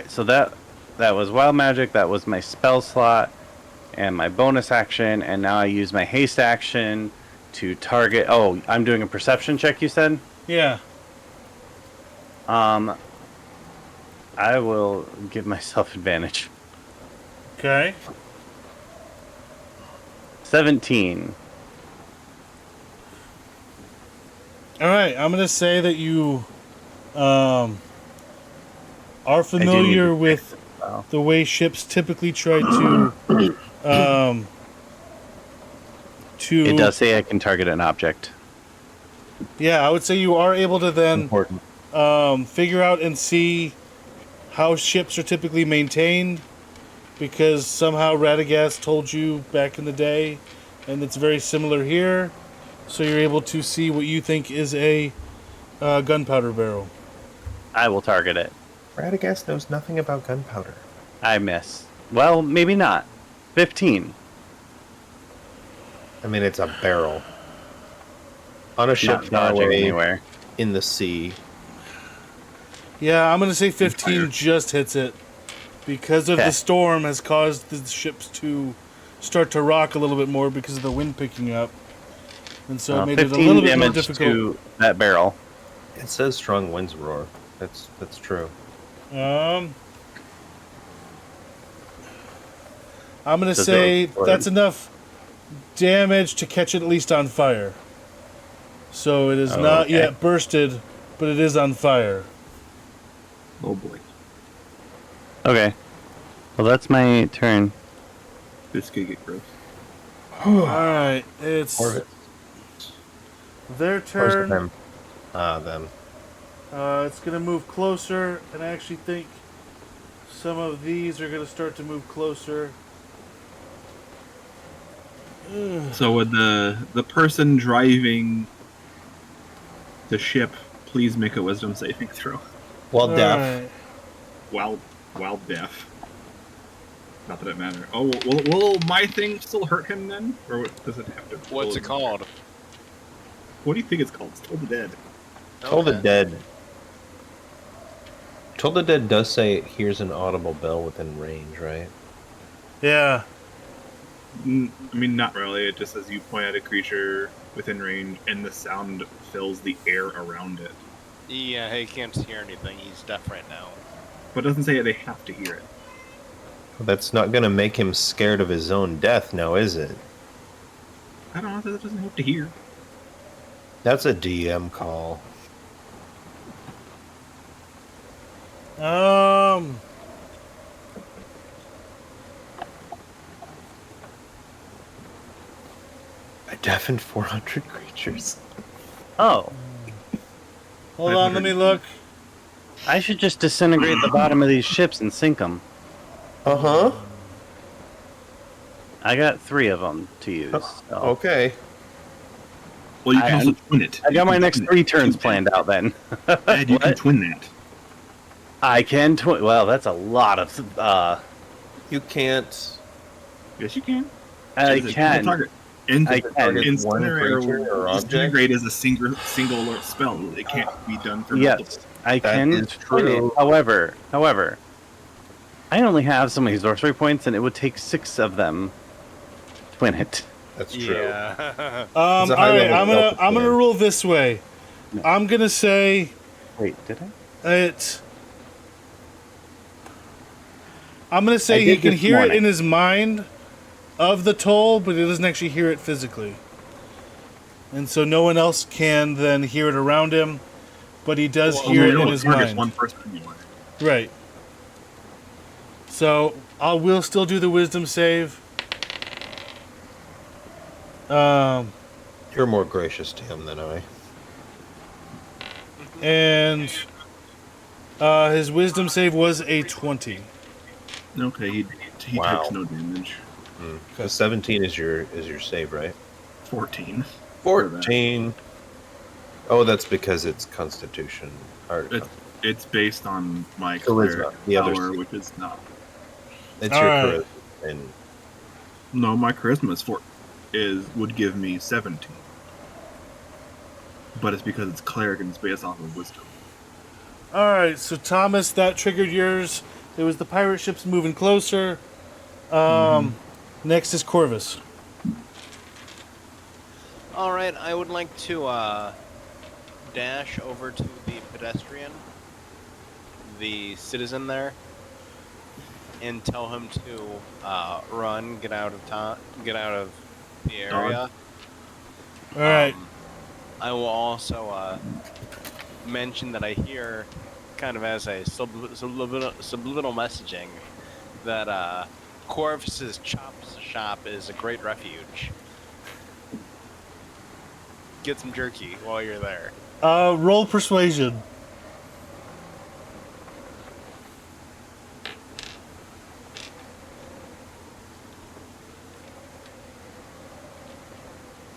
so that was wild magic, that was my spell slot, and my bonus action, and now I use my haste action to target. Oh, I'm doing a perception check, you said? yeah. I will give myself advantage. Okay. 17. Alright, I'm going to say that you are familiar with Wow. the way ships typically try to It does say I can target an object. Yeah, I would say you are able to then Important. figure out and see how ships are typically maintained, because somehow Radagast told you back in the day, and it's very similar here. So you're able to see what you think is a gunpowder barrel. I will target it. Radagast knows nothing about gunpowder. I miss. Well, maybe not. 15. I mean, it's a barrel. On a ship Not far dodging away anywhere. in the sea. Yeah, I'm going to say 15 just hits it, because of Okay. the storm has caused the ships to start to rock a little bit more because of the wind picking up. And so it made it a 15 little bit more damage difficult. to that barrel. It says strong winds roar. That's true. I'm gonna Does say it- that's enough damage to catch it at least on fire. So it is not okay. yet bursted, but it is on fire. Oh boy, Okay. Well, that's my turn. this could get gross. Alright, it's Or their or is it turn. them? Them. It's gonna move closer, and I actually think some of these are gonna start to move closer. So would the person driving the ship please make a wisdom saving throw? Well, deaf. Alright. While deaf. Not that it matters. Oh, will my thing still hurt him then, or does it have to? What's it called? What do you think it's called? It's Toll the Dead. Toll the Okay. Dead. Toll the Dead does say it hears an audible bell within range, right? Yeah. I mean, not really. It just says you point at a creature within range, and the sound fills the air around it. Yeah, he can't hear anything. He's deaf right now. But it doesn't say they have to hear it. That's not going to make him scared of his own death, now is it? I don't know. It doesn't have to hear. That's a DM call. I deafened 400 creatures. Oh, Hold on, let me look. I should just disintegrate the bottom of these ships and sink them. Uh-huh. I got 3 of them to use. So. Okay. Well, you can also twin it. I got my You can next twin 3 it. turns planned out then. And you can What? twin that. I can twin. Well, that's a lot of. You can't... Yes, you can. I It's a can. target. And I can. One creature or object? Disintegrate is a single spell. It can't be done for Yes, multiple. I That can is twin it. true. However, I only have so many sorcery points, and it would take 6 of them to twin it. That's true. Yeah. All It's a high right, level I'm stealth gonna plan. rule this way. No. I'm gonna say Wait, did I? it. I'm gonna I say he did can this hear it morning. in his mind of the toll, but he doesn't actually hear it physically. And so no one else can then hear it around him, but he does hear it in his target's mind. one person anyway. Right. So I will still do the wisdom save. You're more gracious to him than I. And his wisdom save was a 20. Okay, he Wow. takes no damage. Because 17 is your save, right? 14. 14. Oh, that's because it's Constitution. Or, It's based on my Charisma, cleric the other power, six. which is not. it's All your right. charisma. And No, my charisma would give me 17. But it's because it's cleric and it's based off of wisdom. Alright, so Thomas, that triggered yours. It was the pirate ships moving closer. Next is Corvus. All right, I would like to dash over to the pedestrian, the citizen there, and tell him to run, get out of the area. Alright. I will also mention that I hear, kind of as a subliminal messaging, that Corvus's Chop Shop is a great refuge. Get some jerky while you're there. Roll persuasion.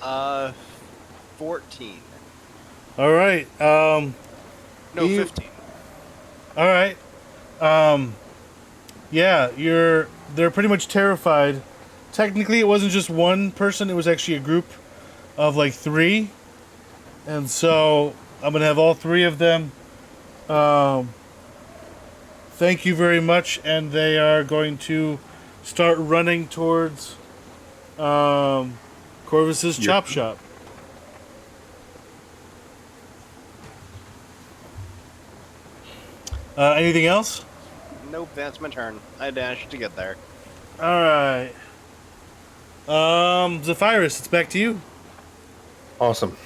Uh, 14. Alright. No, You- 15. Alright. Yeah, they're pretty much terrified. Technically it wasn't just one person, it was actually a group of like 3. And so I'm gonna have all 3 of them. Thank you very much, and they are going to start running towards Corvus's Yeah. chop shop. Anything else? Nope, that's my turn. I dashed to get there. All right. Zephyrus, it's back to you. Awesome.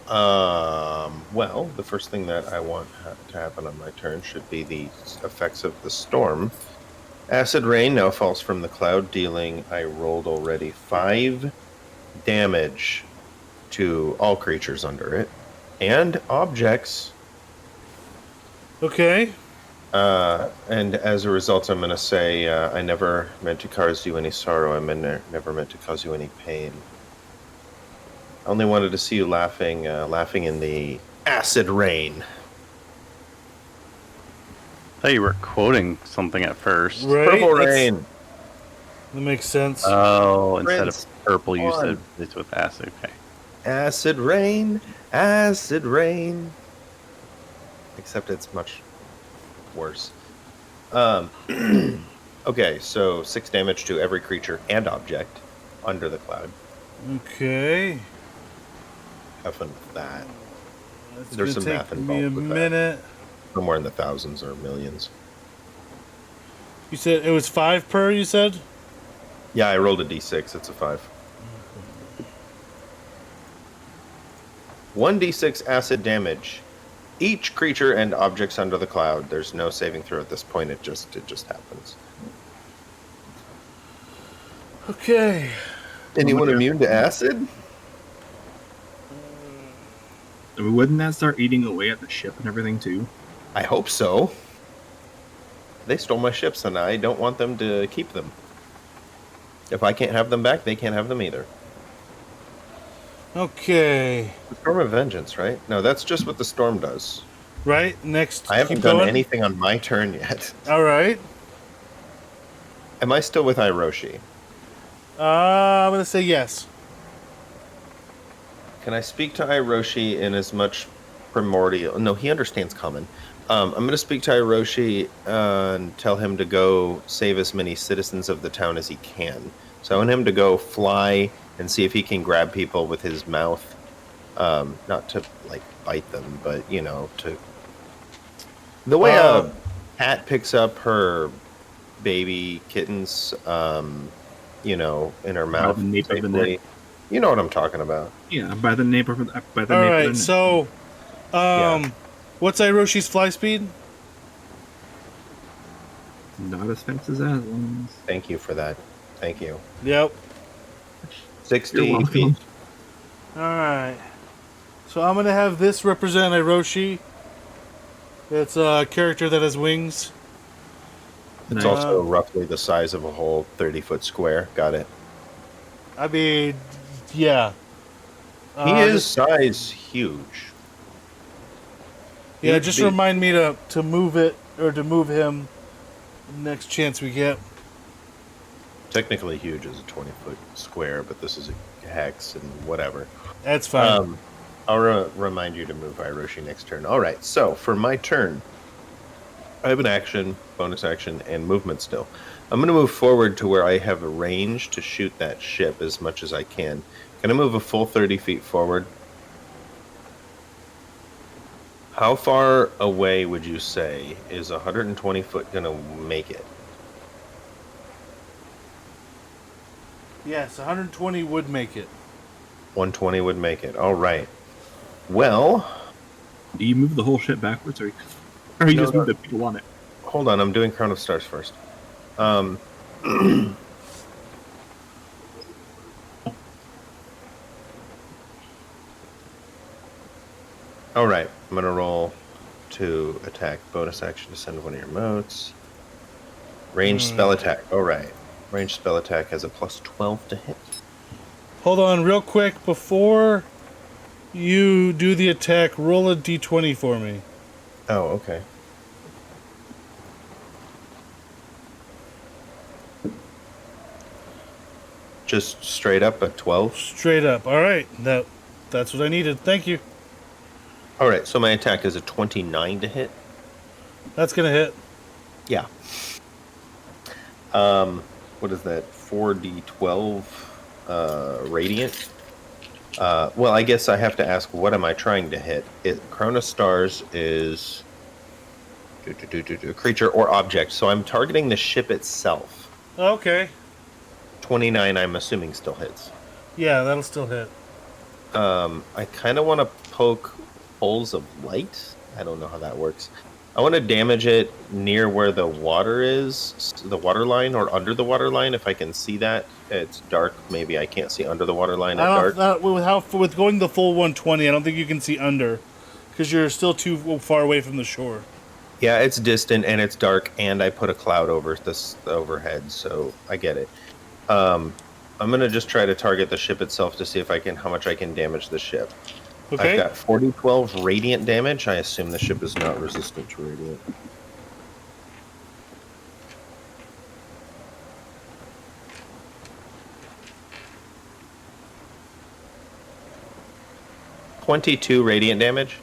Well, the first thing that I want to happen on my turn should be the effects of the storm. Acid rain now falls from the cloud, dealing, I rolled already, 5 damage to all creatures under it and objects. Okay. And as a result, I'm going to say, I never meant to cause you any sorrow. Never meant to cause you any pain. I only wanted to see you laughing in the acid rain. I thought you were quoting something at first. Right. Purple rain. That makes sense. Oh, instead Prince, of purple, you on. said it's with acid. Okay. Acid rain, acid rain. Except it's much worse. Okay, so 6 damage to every creature and object under the cloud. Okay. Have fun with that. That's There's gonna some math take me a involved with that. minute. Somewhere in the thousands or millions. You said it was 5 per, you said? Yeah, I rolled a d6. It's a 5. 1d6 acid damage. Each creature and objects under the cloud. There's no saving throw at this point. It just happens. Okay. Anyone immune to acid? Wouldn't that start eating away at the ship and everything too? I hope so. They stole my ships and I don't want them to keep them. If I can't have them back, they can't have them either. Okay. The Storm of Vengeance, right? No, that's just what the storm does. Right, next. I haven't keep done going. anything on my turn yet. All right. Am I still with Hiroshi? I'm going to say yes. Can I speak to Hiroshi in as much primordial... No, he understands common. I'm going to speak to Hiroshi and tell him to go save as many citizens of the town as he can. So I want him to go fly and see if he can grab people with his mouth. Not to, like, bite them, but, you know, to... The way a cat picks up her baby kittens, you know, in her mouth. the nape of the safely. neck. You know what I'm talking about. Yeah, by the nape of the All nape right, of the so, Yeah. what's Hiroshi's fly speed? not as fast as that. Thank you for that. Thank you. Yep. 60 You're welcome. feet. All right. So I'm going to have this represent Hiroshi. It's a character that has wings. It's Nice. also roughly the size of a whole 30-foot square. Got it. I mean, yeah. He is size huge. Yeah, He'd just be- remind me to move it, or to move him next chance we get. Technically huge is a 20-foot square, but this is a hex and whatever. That's fine. I'll remind you to move Hiroshi next turn. All right, so for my turn, I have an action, bonus action, and movement still. I'm going to move forward to where I have a range to shoot that ship as much as I can. Can I move a full 30 feet forward? How far away would you say is 120 foot going to make it? Yes, 120 would make it. 120 would make it. All right. Well, Do you move the whole ship backwards, or you No, just no. move the people on it? hold on. I'm doing Crown of Stars first. All right. I'm going to roll to attack. Bonus action to send one of your motes. Ranged spell attack. All right. Ranged spell attack has a plus 12 to hit. Hold on, real quick. Before you do the attack, roll a d20 for me. Oh, okay. Just straight up a 12. Straight up. All right, that's what I needed. Thank you. All right, so my attack is a 29 to hit. That's gonna hit. Yeah. What is that? 4d12 radiant. Well, I guess I have to ask, what am I trying to hit? Crown of Stars is Creature or object. So I'm targeting the ship itself. Okay. 29, I'm assuming, still hits. Yeah, that'll still hit. I kind of want to poke holes of light. I don't know how that works. I want to damage it near where the water is, the water line, or under the water line, if I can see that. It's dark. Maybe I can't see under the water line at dark. With going the full 120, I don't think you can see under, because you're still too far away from the shore. Yeah, it's distant and it's dark, and I put a cloud over this overhead, so I get it. I'm gonna just try to target the ship itself to see if how much I can damage the ship. Okay. I've got 40-12 radiant damage. I assume the ship is not resistant to radiant. $22 radiant damage.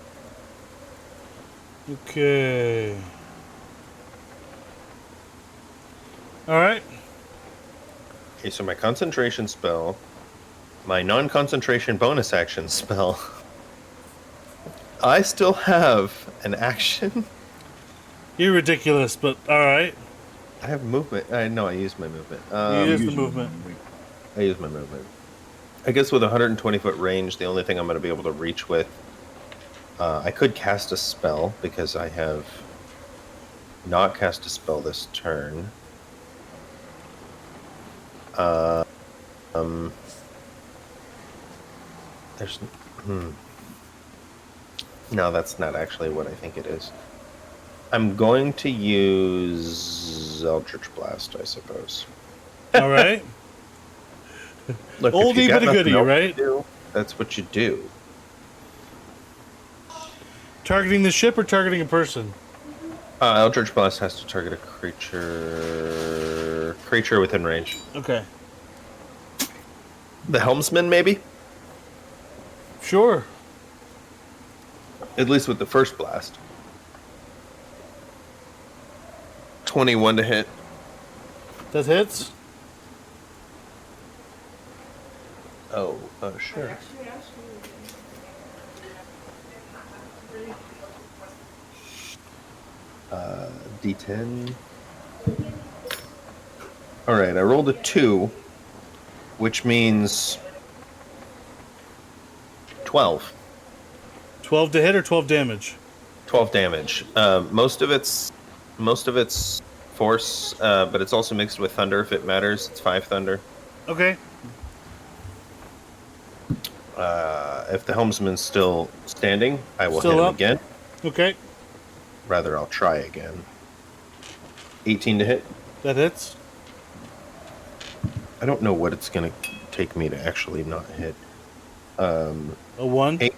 Okay. All right. Okay, so my concentration spell, my non-concentration bonus action spell. I still have an action. You're ridiculous, but all right. I have movement. I know I used my movement. You used the movement. I used my movement. I guess with a 120-foot range, the only thing I'm going to be able to reach with, I could cast a spell because I have not cast a spell this turn. There's no, that's not actually what I think it is. I'm going to use Eldritch Blast, I suppose. All right. Look, Oldie but a goodie, right? That's what you do. Targeting the ship or targeting a person? Eldritch Blast has to target a creature within range. Okay. The helmsman, maybe? Sure. At least with the first blast. 21 to hit. That hits? Oh, sure. D10. All right, I rolled a 2, which means 12. 12 to hit or 12 damage? 12 damage. Most of it's force, but it's also mixed with thunder if it matters. It's 5 thunder. Okay. If the helmsman's still standing, I will Still hit him up? again. Okay. Rather, I'll try again. 18 to hit. That hits. I don't know what it's going to take me to actually not hit. A 1. 8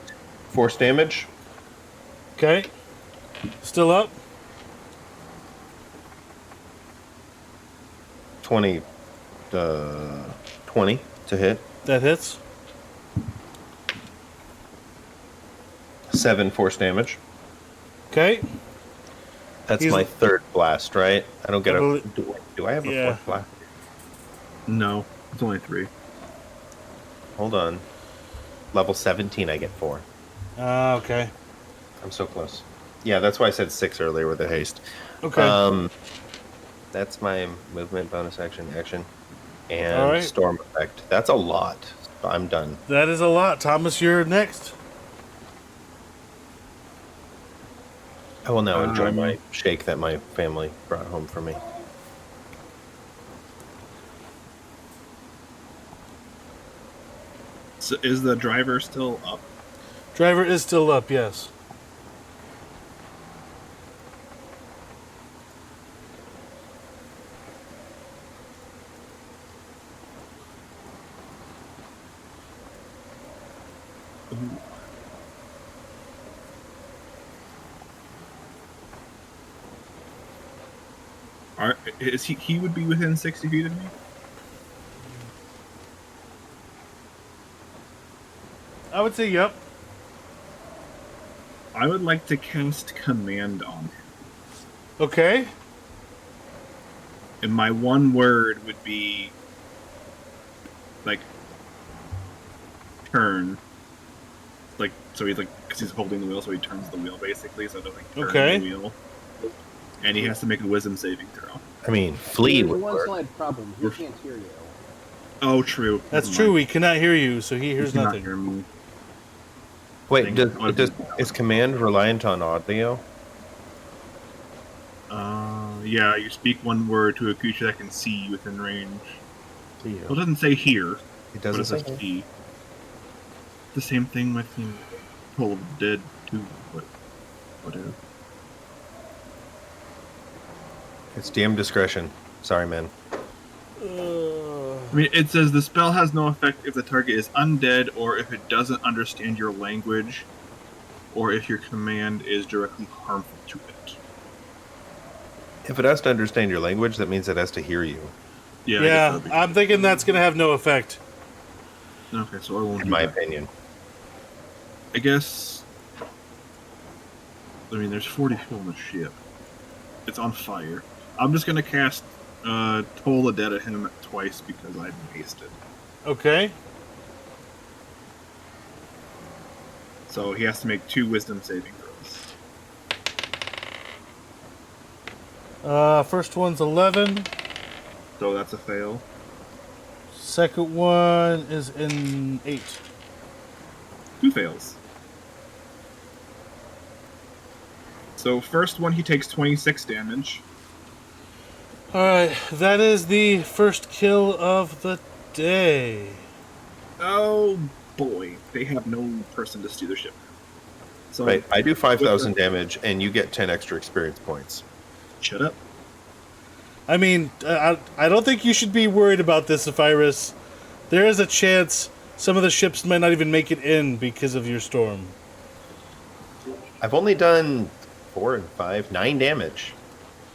force damage. Okay. Still up. 20 to hit. That hits. 7 force damage. Okay. That's He's- my third blast, right? I don't get I a... believe- Do I have a Yeah. fourth blast? No, it's only 3. Hold on. Level 17, I get 4. Okay. I'm so close. Yeah, that's why I said 6 earlier with the haste. Okay. That's my movement, bonus action, All and right. storm effect. That's a lot. I'm done. That is a lot. Thomas, you're next. I will now enjoy my shake that my family brought home for me. So is the driver still up? Driver is still up, yes. Is he would be within 60 feet of me? I would say yep. I would like to cast command on him. Okay. And my one word would be like turn. Like so he's like because he's holding the wheel, so he turns the wheel basically. So to like turn Okay. the wheel. and he has to make a wisdom saving throw. I mean, flee There's would one work. slight problem. He can't hear you. Oh, true. That's Never true. mind. We cannot hear you, so he He hears cannot nothing. hear me. Wait, Thing. is command reliant on audio? Yeah, you speak one word to a creature that can see you within range. To you. Well, it doesn't say here, It but doesn't it says say. see. The same thing with Toll of the Dead too, but whatever. It's DM discretion. Sorry, man. I mean, it says the spell has no effect if the target is undead, or if it doesn't understand your language, or if your command is directly harmful to it. If it has to understand your language, that means it has to hear you. Yeah, I guess Yeah, that'd be I'm thinking that's going to have no effect. okay. So I won't. In do my that. opinion. I guess. I mean, there's 40 people on the ship. It's on fire. I'm just gonna cast Toll the Dead at him twice because I'm hasted. Okay. So he has to make 2 wisdom saving throws. First one's 11. So that's a fail. Second one is in 8. 2 fails. So first one he takes 26 damage. Alright, that is the first kill of the day. Oh boy, they have no person to steal their ship. So Right, I do 5,000 damage, and you get 10 extra experience points. shut up. I mean, I don't think you should be worried about this, Zephyrus. There is a chance some of the ships might not even make it in because of your storm. I've only done 4 and 5, 9 damage.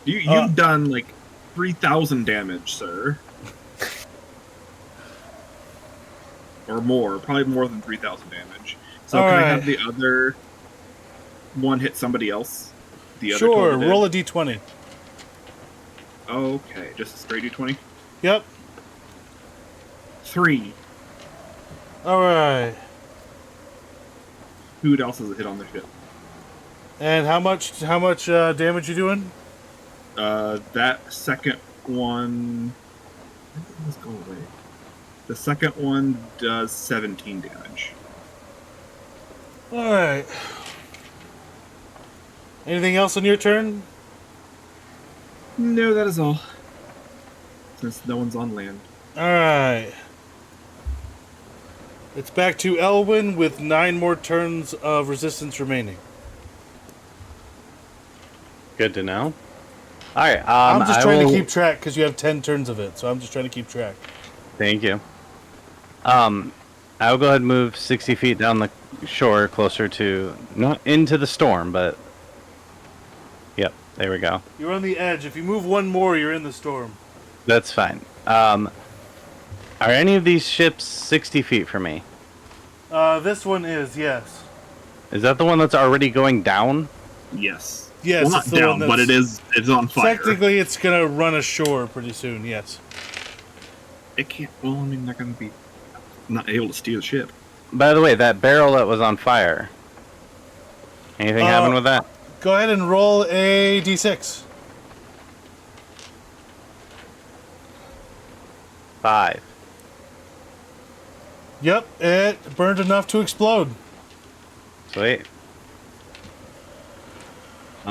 You've done like 3,000 damage, sir. Or more, probably more than 3,000 damage. So All can I right. have the other one hit somebody else? The other Sure, total roll a dead? d20. Okay, just a straight d20. Yep. 3. Alright. Who else has a hit on the ship? And how much damage you doing? That second one. Let's go away. The second one does 17 damage. Alright. Anything else on your turn? No, that is all. Since no one's on land. Alright. It's back to Elwyn with 9 more turns of resistance remaining. Good to know. All right. I'm just I trying will- to keep track because you have 10 turns of it, so I'm just trying to keep track. Thank you. I will go ahead and move 60 feet down the shore, closer to not into the storm, but yep, there we go. You're on the edge. If you move one more, you're in the storm. That's fine. Are any of these ships 60 feet from me? This one is, yes. Is that the one that's already going down? Yes. Yes, Well, not it's the one down, but that's- it's on fire. Technically, it's going to run ashore pretty soon, yes. It can't. Well, I mean, they're going to be not able to steal the ship. By the way, that barrel that was on fire. Anything happen with that? Go ahead and roll a d6. 5. Yep, it burned enough to explode. Sweet.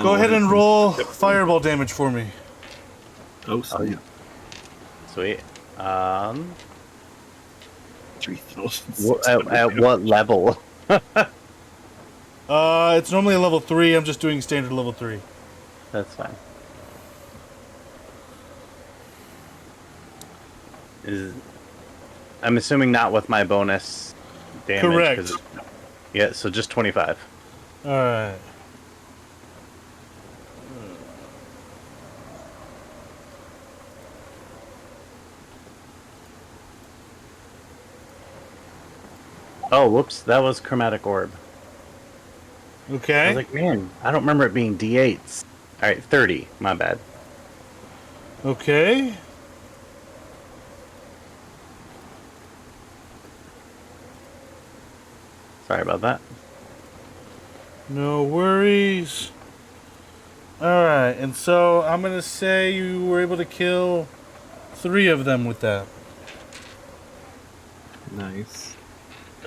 Go ahead and roll fireball damage for me. Oh, snap. Sweet. 3,000. At what level? It's normally a level 3. I'm just doing standard level 3. That's fine. I'm assuming not with my bonus damage. Correct. 'Cause yeah, so just 25. Alright. Oh, whoops, that was chromatic orb. I Okay. was like, man, I don't remember it being D8s. All right, 30. My bad. Okay. Sorry about that. No worries. Alright, and so I'm going to say you were able to kill 3 of them with that. Nice.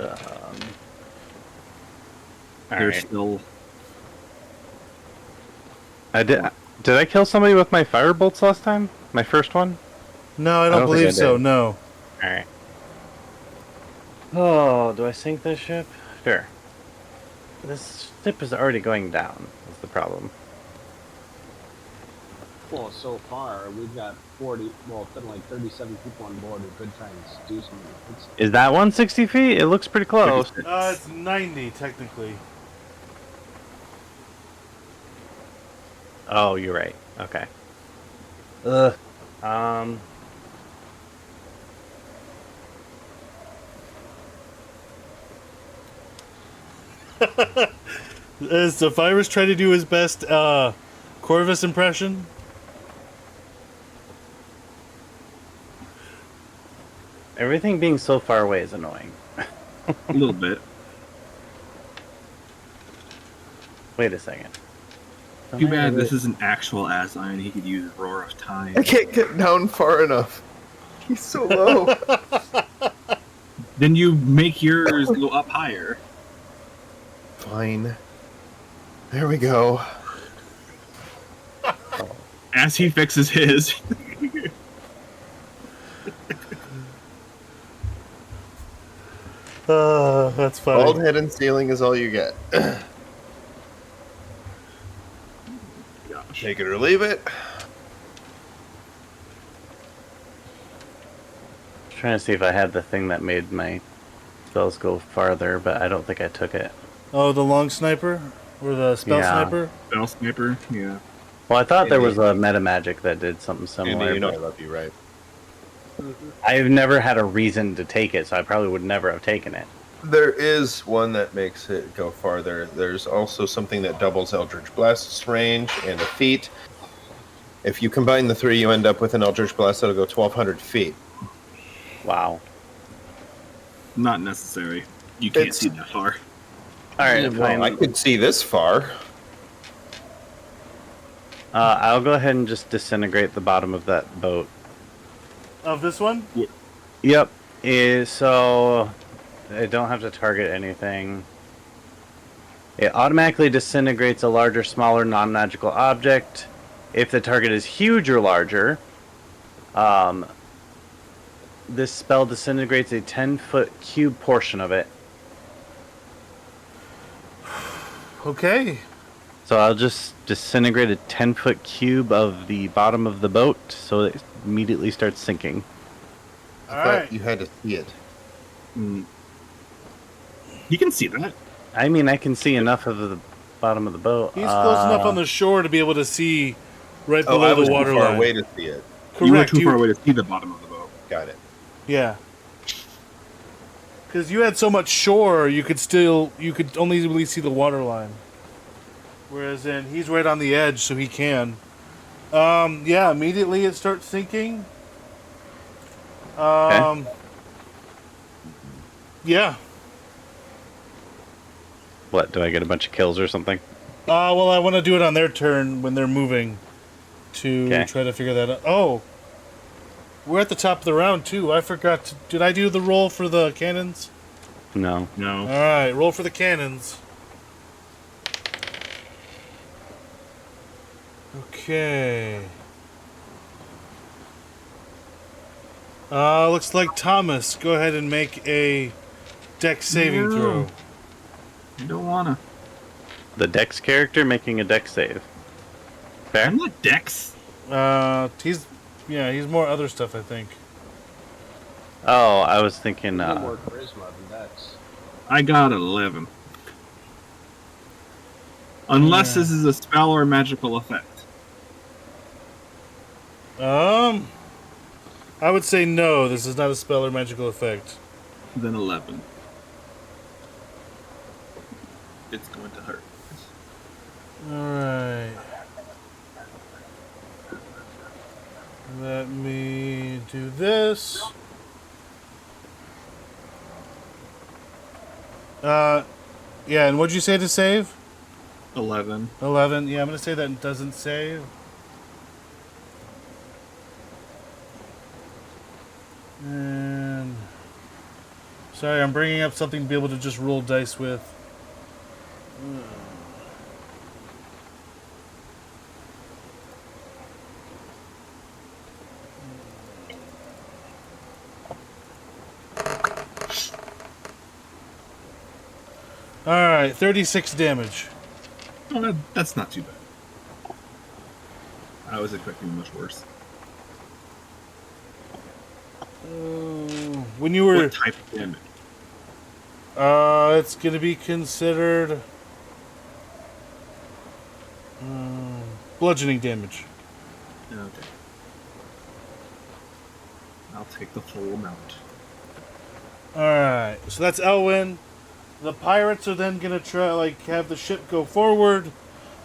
All There's right. still. I did. Did I kill somebody with my fire bolts last time? My first one? No, I don't don't think I believe so, did. no. Alright. Oh, do I sink this ship? Sure. This ship is already going down, is the problem. Well, so far we've got 40. Well, it's been like 37 people on board who could try and do some. Is that 160 feet? It looks pretty close. It's 90, technically. Oh, you're right. Okay. Ugh. As the virus tried to do his best Corvus impression. Everything being so far away is annoying. A little bit. Wait a second. Too bad this is an actual Asine. He could use Roar of Time. I can't get down far enough. He's so low. Then you make yours go up higher. Fine. There we go. As he fixes his. That's funny. Bald head and ceiling is all you get. Gosh. Take it or leave it. Trying to see if I had the thing that made my spells go farther, but I don't think I took it. Oh, the long sniper? Or the spell Yeah. sniper? Spell Sniper, yeah. Well, I thought there Andy. was a meta magic that did something Andy, similar. you know I but love you, right? I've never had a reason to take it, so I probably would never have taken it. There is one that makes it go farther. There's also something that doubles Eldritch Blast's range and a feat. If you combine the 3, you end up with an Eldritch Blast that'll go 1,200 feet. Wow. Not necessary. You can't It's- see that far. All right, fine. I could see this far. I'll go ahead and just disintegrate the bottom of that boat. Of this one? Yep. So I don't have to target anything. It automatically disintegrates a larger, smaller, non-magical object. If the target is huge or larger, this spell disintegrates a 10-foot cube portion of it. Okay. So I'll just disintegrate a 10-foot cube of the bottom of the boat, so it immediately starts sinking. I All thought right. you had to see it. Mm. You can see that. I mean, I can see enough of the bottom of the boat. He's close enough on the shore to be able to see right Oh, I below was the too water far line. away to see it. You were Correct. too far away to see the bottom of the boat. Got it. Yeah. Because you had so much shore, you could only really see the water line. Whereas then he's right on the edge, so he can. Yeah, immediately it starts sinking. Yeah. What, do I get a bunch of kills or something? Well, I want to do it on their turn when they're moving to Okay. try to figure that out. Oh, we're at the top of the round too. I forgot. Did I do the roll for the cannons? No. No. All right, roll for the cannons. Okay. Looks like Thomas. Go ahead and make a dex saving No. throw. I don't wanna. The Dex character making a Dex save. Fair? I'm not Dex. He's more other stuff, I think. Oh, I was thinking, Need more charisma than Dex. I got 11. Unless this is a spell or magical effect. I would say no. This is not a spell or magical effect. Then 11. It's going to hurt. Alright. Let me do this. Yeah, and what'd you say to save? 11. 11. Yeah, I'm going to say that doesn't save. And sorry, I'm bringing up something to be able to just roll dice with. All right, 36 damage. Oh, that's not too bad. I was expecting much worse. When you were, What type of damage? it's going to be considered bludgeoning damage. Okay. I'll take the full amount. All right, so that's Elwyn. The pirates are then gonna try have the ship go forward.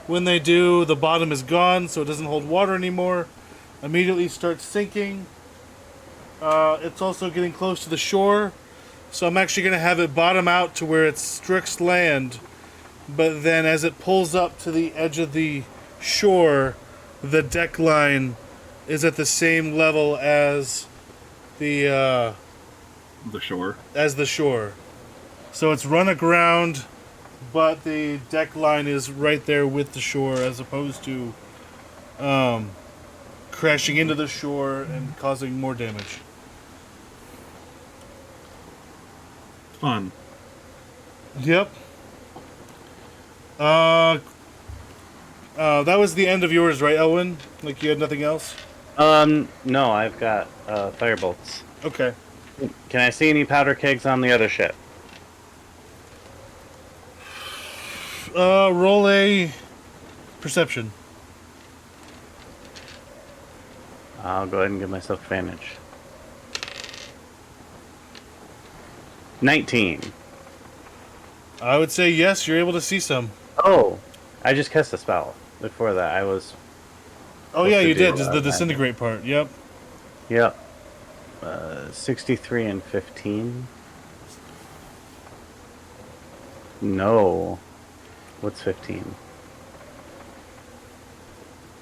When they do, the bottom is gone, so it doesn't hold water anymore. Immediately starts sinking. It's also getting close to the shore, so I'm actually gonna have it bottom out to where it strips land. But then, as it pulls up to the edge of the shore, the deck line is at the same level as the shore. So it's run aground, but the deck line is right there with the shore, as opposed to crashing into the shore and causing more damage. Fun. Yep. That was the end of yours, right, Elwyn? Like you had nothing else? No, I've got firebolts. Okay. Can I see any powder kegs on the other ship? Roll a perception. I'll go ahead and give myself advantage. 19. I would say yes, you're able to see some. Oh, I just cast a spell. Before that, I was... Oh yeah, you did. do Just the disintegrate part. Yep. Yep. 63 and 15. No. What's 15?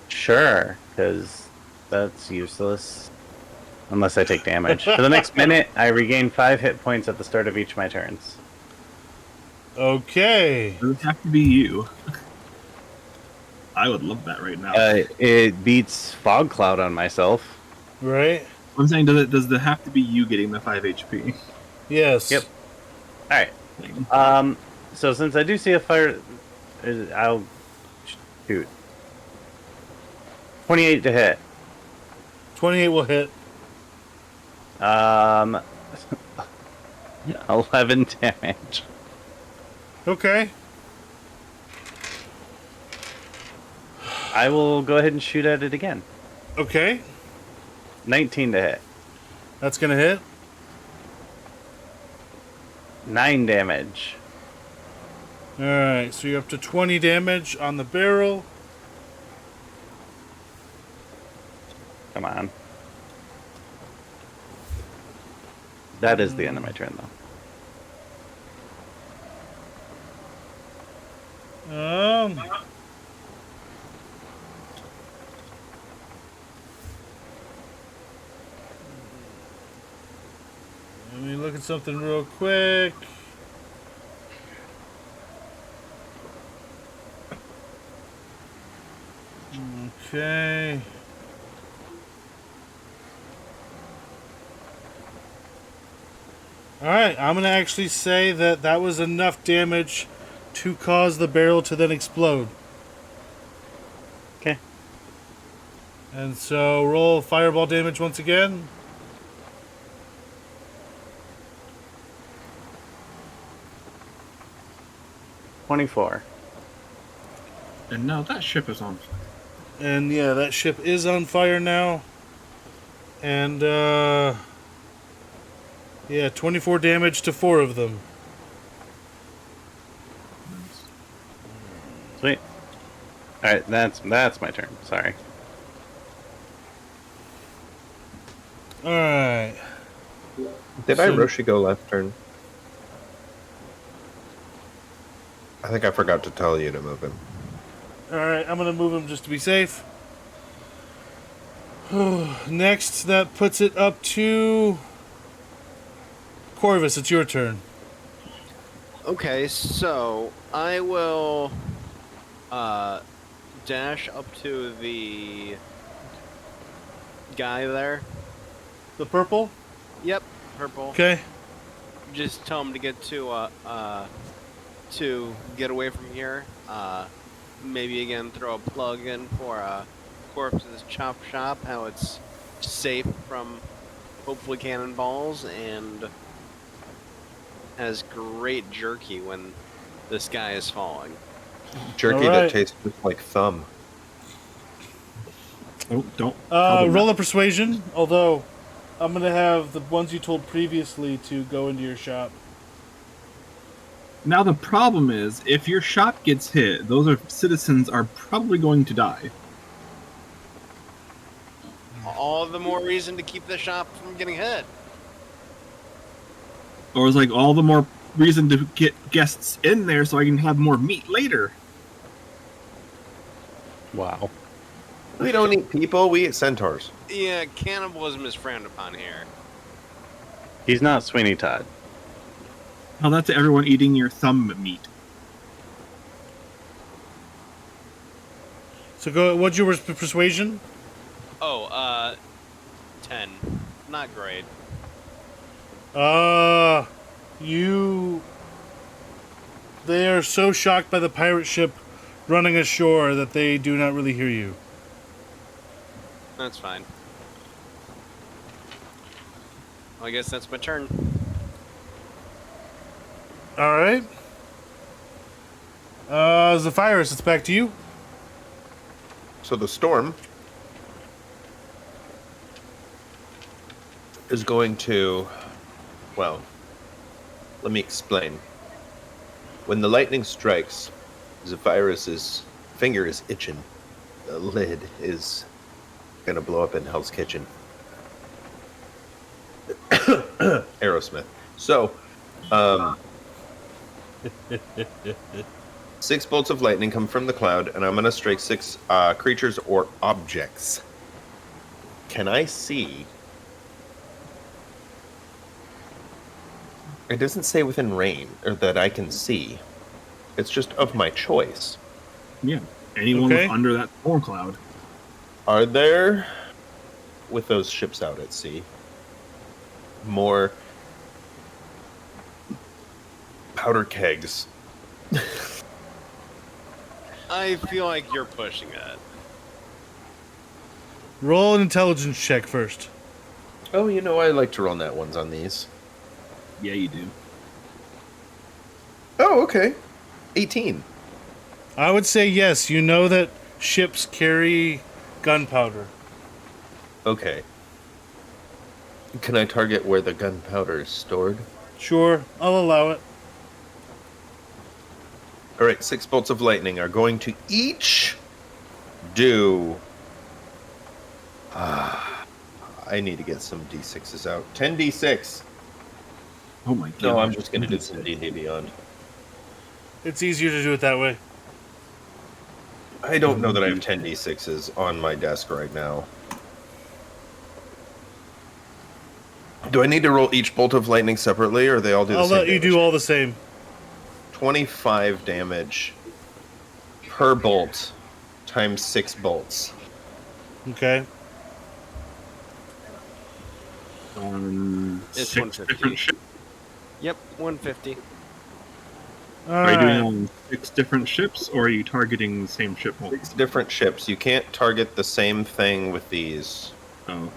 Sure, because that's useless. Unless I take damage. For the next minute, I regain 5 hit points at the start of each of my turns. Okay. Does it have to be you? I would love that right now. It beats Fog Cloud on myself. Right? I'm saying, does it have to be you getting the 5 HP? Yes. Yep. Alright. So since I do see a fire... I'll... Shoot. 28 to hit. 28 will hit. 11 damage. Okay. I will go ahead and shoot at it again. Okay. 19 to hit. That's gonna hit. 9 damage. Alright, so you're up to 20 damage on the barrel. Come on. That is the end of my turn, though. Let me look at something real quick. Okay. Alright, I'm going to actually say that that was enough damage to cause the barrel to then explode. Okay. And so roll fireball damage once again. $24. And now that ship is on fire. And yeah, that ship is on fire now. And yeah, 24 damage to 4 of them. Sweet. Alright, that's my turn. Sorry. Alright. Did I Roshi go last turn? I think I forgot to tell you to move him. Alright, I'm going to move him just to be safe. Next, that puts it up to Corvus. It's your turn. Okay, so I will dash up to the guy there. The purple? Yep, purple. Okay. Just tell him to get to get away from here. Maybe again throw a plug in for Corpse's Chop Shop, how it's safe from hopefully cannonballs and has great jerky when the sky is falling. Jerky Alright. that tastes just like thumb. Oh, don't. Roll a persuasion, although I'm going to have the ones you told previously to go into your shop. Now the problem is, if your shop gets hit, citizens are probably going to die. All the more reason to keep the shop from getting hit. Or it's like all the more reason to get guests in there so I can have more meat later. Wow. We don't eat people, we eat centaurs. Yeah, cannibalism is frowned upon here. He's not Sweeney Todd. Tell that to everyone eating your thumb meat. So go. What's your persuasion? Oh, 10. Not great. You. They are so shocked by the pirate ship running ashore that they do not really hear you. That's fine. Well, I guess that's my turn. All right. Zephyrus, it's back to you. So the storm is going to, well, let me explain. When the lightning strikes, Zephyrus's finger is itching. The lid is gonna blow up in Hell's Kitchen. Aerosmith. So, 6 bolts of lightning come from the cloud, and I'm gonna strike 6 creatures or objects. Can I see? It doesn't say within range, or that I can see. It's just of my choice. Yeah. Anyone Okay. under that storm cloud. Are there, with those ships out at sea, more powder kegs? I feel like you're pushing it. Roll an intelligence check first. Oh, you know, I like to roll nat ones on these. Yeah, you do. Oh, okay. 18. I would say yes. You know that ships carry gunpowder. Okay. Can I target where the gunpowder is stored? Sure, I'll allow it. All right, 6 bolts of lightning are going to each do... I need to get some D6s out. 10 D6. Oh my god. No, I'm just going to do some D&D Beyond. It's easier to do it that way. I don't know that I have 10 D6s on my desk right now. Do I need to roll each bolt of lightning separately, or they all do the I'll same let you damage? do all the same. 25 damage per bolt times 6 bolts. Okay. It's 6 150. different ships. Yep, 150. Are you doing it Alright. on 6 different ships, or are you targeting the same ship? 6 different ships. You can't target the same thing with these. Oh.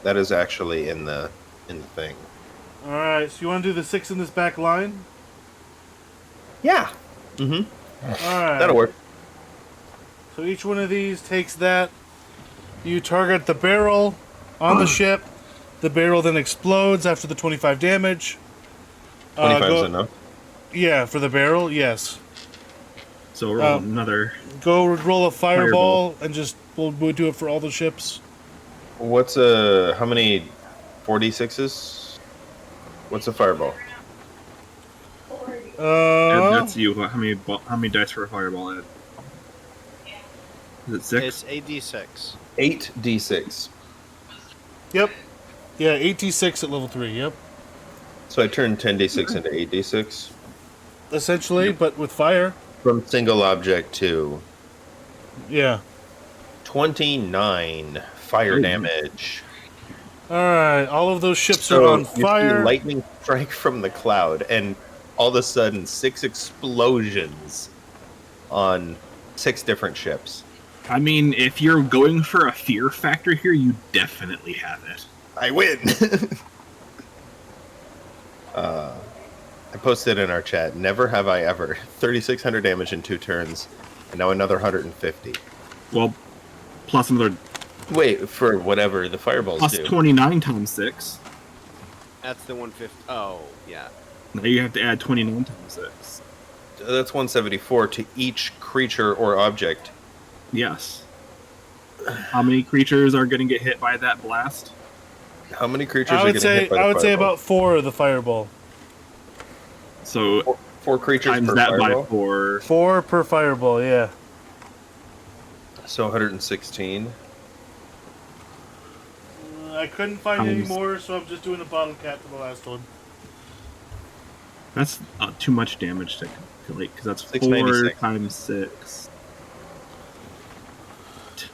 That is actually in the thing. Alright, so you want to do the 6 in this back line? Yeah. Mm-hmm. Alright. That'll work. So each one of these takes that. You target the barrel on the ship. The barrel then explodes after the 25 damage. 25 is enough. Yeah, for the barrel, yes. So roll Um, another. Go roll a fireball, and just we'll do it for all the ships. What's how many 46s? What's a fireball? And that's you. How many dice for a fireball, Ed? Is it 6? It's AD6. 8d6. Yep. Yeah, 8d6 at level 3, yep. So I turned 10d6 into 8d6. Essentially, but with fire. From single object to Yeah. 29 fire Ooh. damage. Alright, all of those ships are So on you see fire. lightning strike from the cloud, and all of a sudden 6 explosions on 6 different ships. I mean, if you're going for a fear factor here, you definitely have it. I win! I posted in our chat, never have I ever. 3,600 damage in 2 turns, and now another 150. Well, plus another Wait, for whatever the fireballs plus do. 29 times 6. That's the 150. Oh, yeah. Now you have to add 29 times 6. That's 174 to each creature or object. Yes. How many creatures are going to get hit by that blast? How many creatures I are would getting say hit by the say fireball? about 4 of the fireball. So 4 creatures times per that fireball? by 4. 4 per fireball, yeah. So 116. I couldn't find any Times- more, so I'm just doing a bottle cap for the last one. That's too much damage to calculate, because that's 4 696. times 6.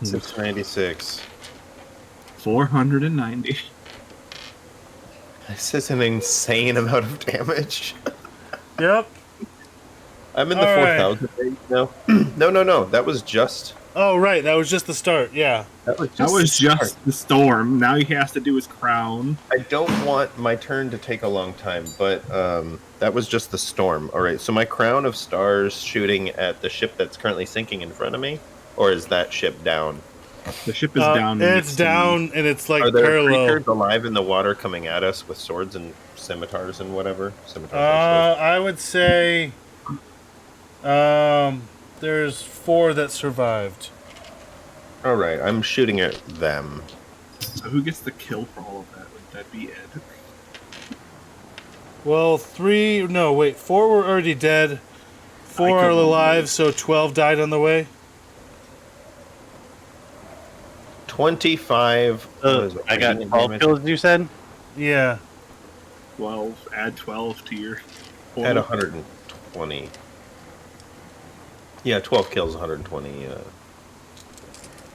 696. 490. This is an insane amount of damage. Yep. I'm in the All right. 4,000 range now. No. That was just... Oh, right. That was just the start. Yeah. That was That was the start. just the storm. Now he has to do his crown. I don't want my turn to take a long time, but that was just the storm. All right, so my crown of stars shooting at the ship that's currently sinking in front of me, or is that ship down? The ship is down. It's down, and it's like Are there parallel. creatures alive in the water coming at us with swords and scimitars and whatever? Scimitars and swords. I would say there's 4 that survived. All right, I'm shooting at them. So who gets the kill for all of that? Would that be Ed? Well, 4 were already dead. 4 are couldn't alive, so 12 died on the way. 25. what is it, I got radiant 12 damage? kills, you said? Yeah. 12. Add 12 to your... At 120. Yeah, 12 kills, 120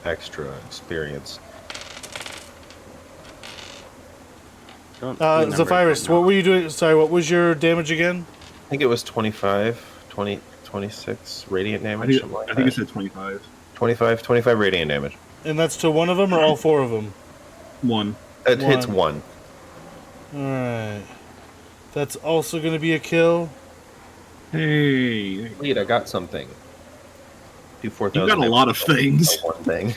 extra experience. Zephyrus, what were you doing? Sorry, what was your damage again? I think it was 25, 20, 26 radiant I damage. think, something like I think it that. said 25. 25 radiant damage. And that's to one of them or all 4 of them? 1. It hits 1. Alright. That's also going to be a kill. Hey. Lead, I got something. Do 4,000 You got a lot of things. One thing.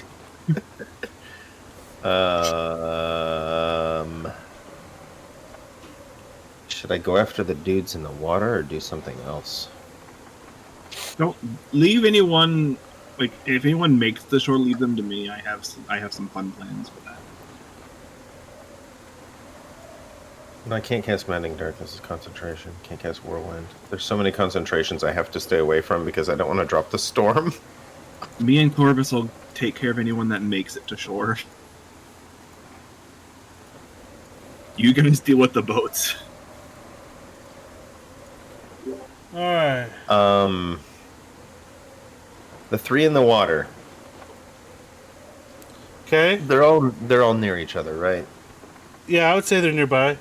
Should I go after the dudes in the water or do something else? Don't leave anyone... Like, if anyone makes the shore, leave them to me. I have some fun plans for that. I can't cast Maddening Darkness as concentration. Can't cast Whirlwind. There's so many concentrations I have to stay away from because I don't want to drop the storm. Me and Corvus will take care of anyone that makes it to shore. You guys deal with the boats. Alright. The 3 in the water. Okay. They're all near each other, right? Yeah, I would say they're nearby.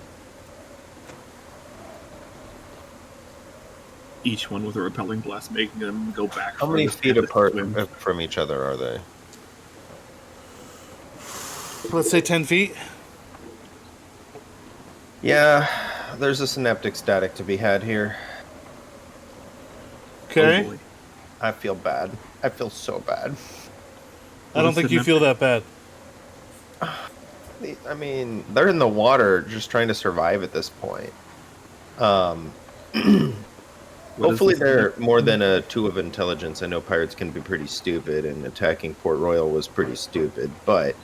Each one with a repelling blast, making them go back. How many further feet to apart swim. from each other are they? Let's say 10 feet. Yeah, there's a synaptic static to be had here. Okay. Oh boy. I feel bad. I feel so bad. I don't think you feel that bad. I mean, they're in the water just trying to survive at this point. Hopefully they're more than a 2 of intelligence. I know pirates can be pretty stupid, and attacking Port Royal was pretty stupid, but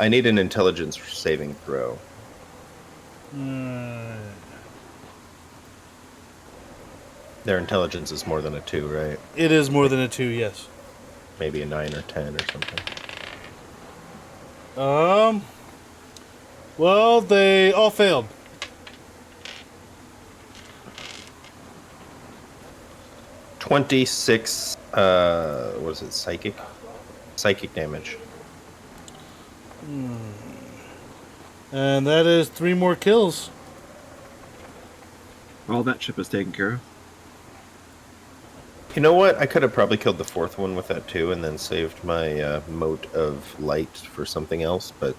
I need an intelligence saving throw. Their intelligence is more than a 2, right? It is more than a 2, yes. maybe a 9 or 10 or something. Well, they all failed. $26. What is it? Psychic damage. And that is 3 more kills. Well, that ship is taken care of. You know what? I could have probably killed the 4th one with that too, and then saved my mote of light for something else. But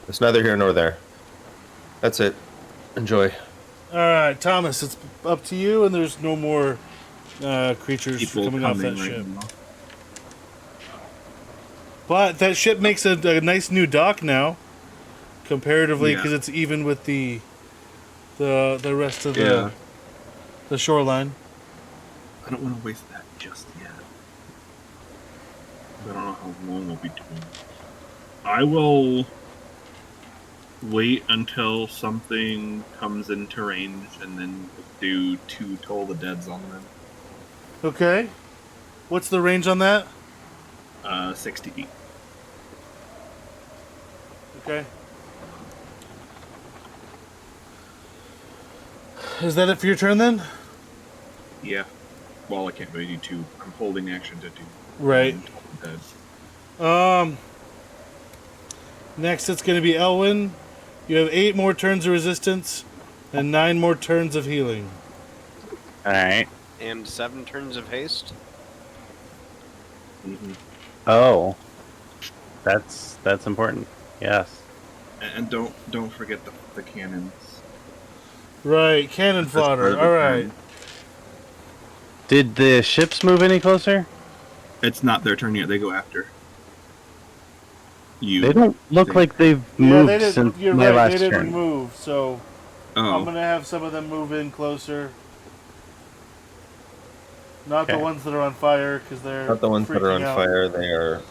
it's neither here nor there. That's it. Enjoy. All right, Thomas, it's up to you, and there's no more creatures People coming off that right ship. now. But that ship makes a nice new dock now, comparatively, Yeah. because it's even with the rest of Yeah. the shoreline. I don't want to waste that just yet. I don't know how long we'll be doing. I will wait until something comes into range and then do 2 Toll the Deads on them. Okay. What's the range on that? 60 feet. Okay. Is that it for your turn then? Yeah. Well, I can't really do 2. I'm holding action to do. Right. Toll the Deads. Next it's going to be Elwyn. You have 8 more turns of resistance and 9 more turns of healing. Alright. And 7 turns of haste. Mhm. Oh. That's important. Yes. And don't forget the cannons. Right, cannon That's part fodder. of the All right. turn. Did the ships move any closer? It's not their turn yet. They go after you. They don't look They- like they've Yeah, moved they didn't. since You're my right. last They didn't turn. move. So I'm Oh, gonna have some of them move in closer. Not the Okay. ones that are on fire, because they're Not the ones that are on freaking out. fire. They are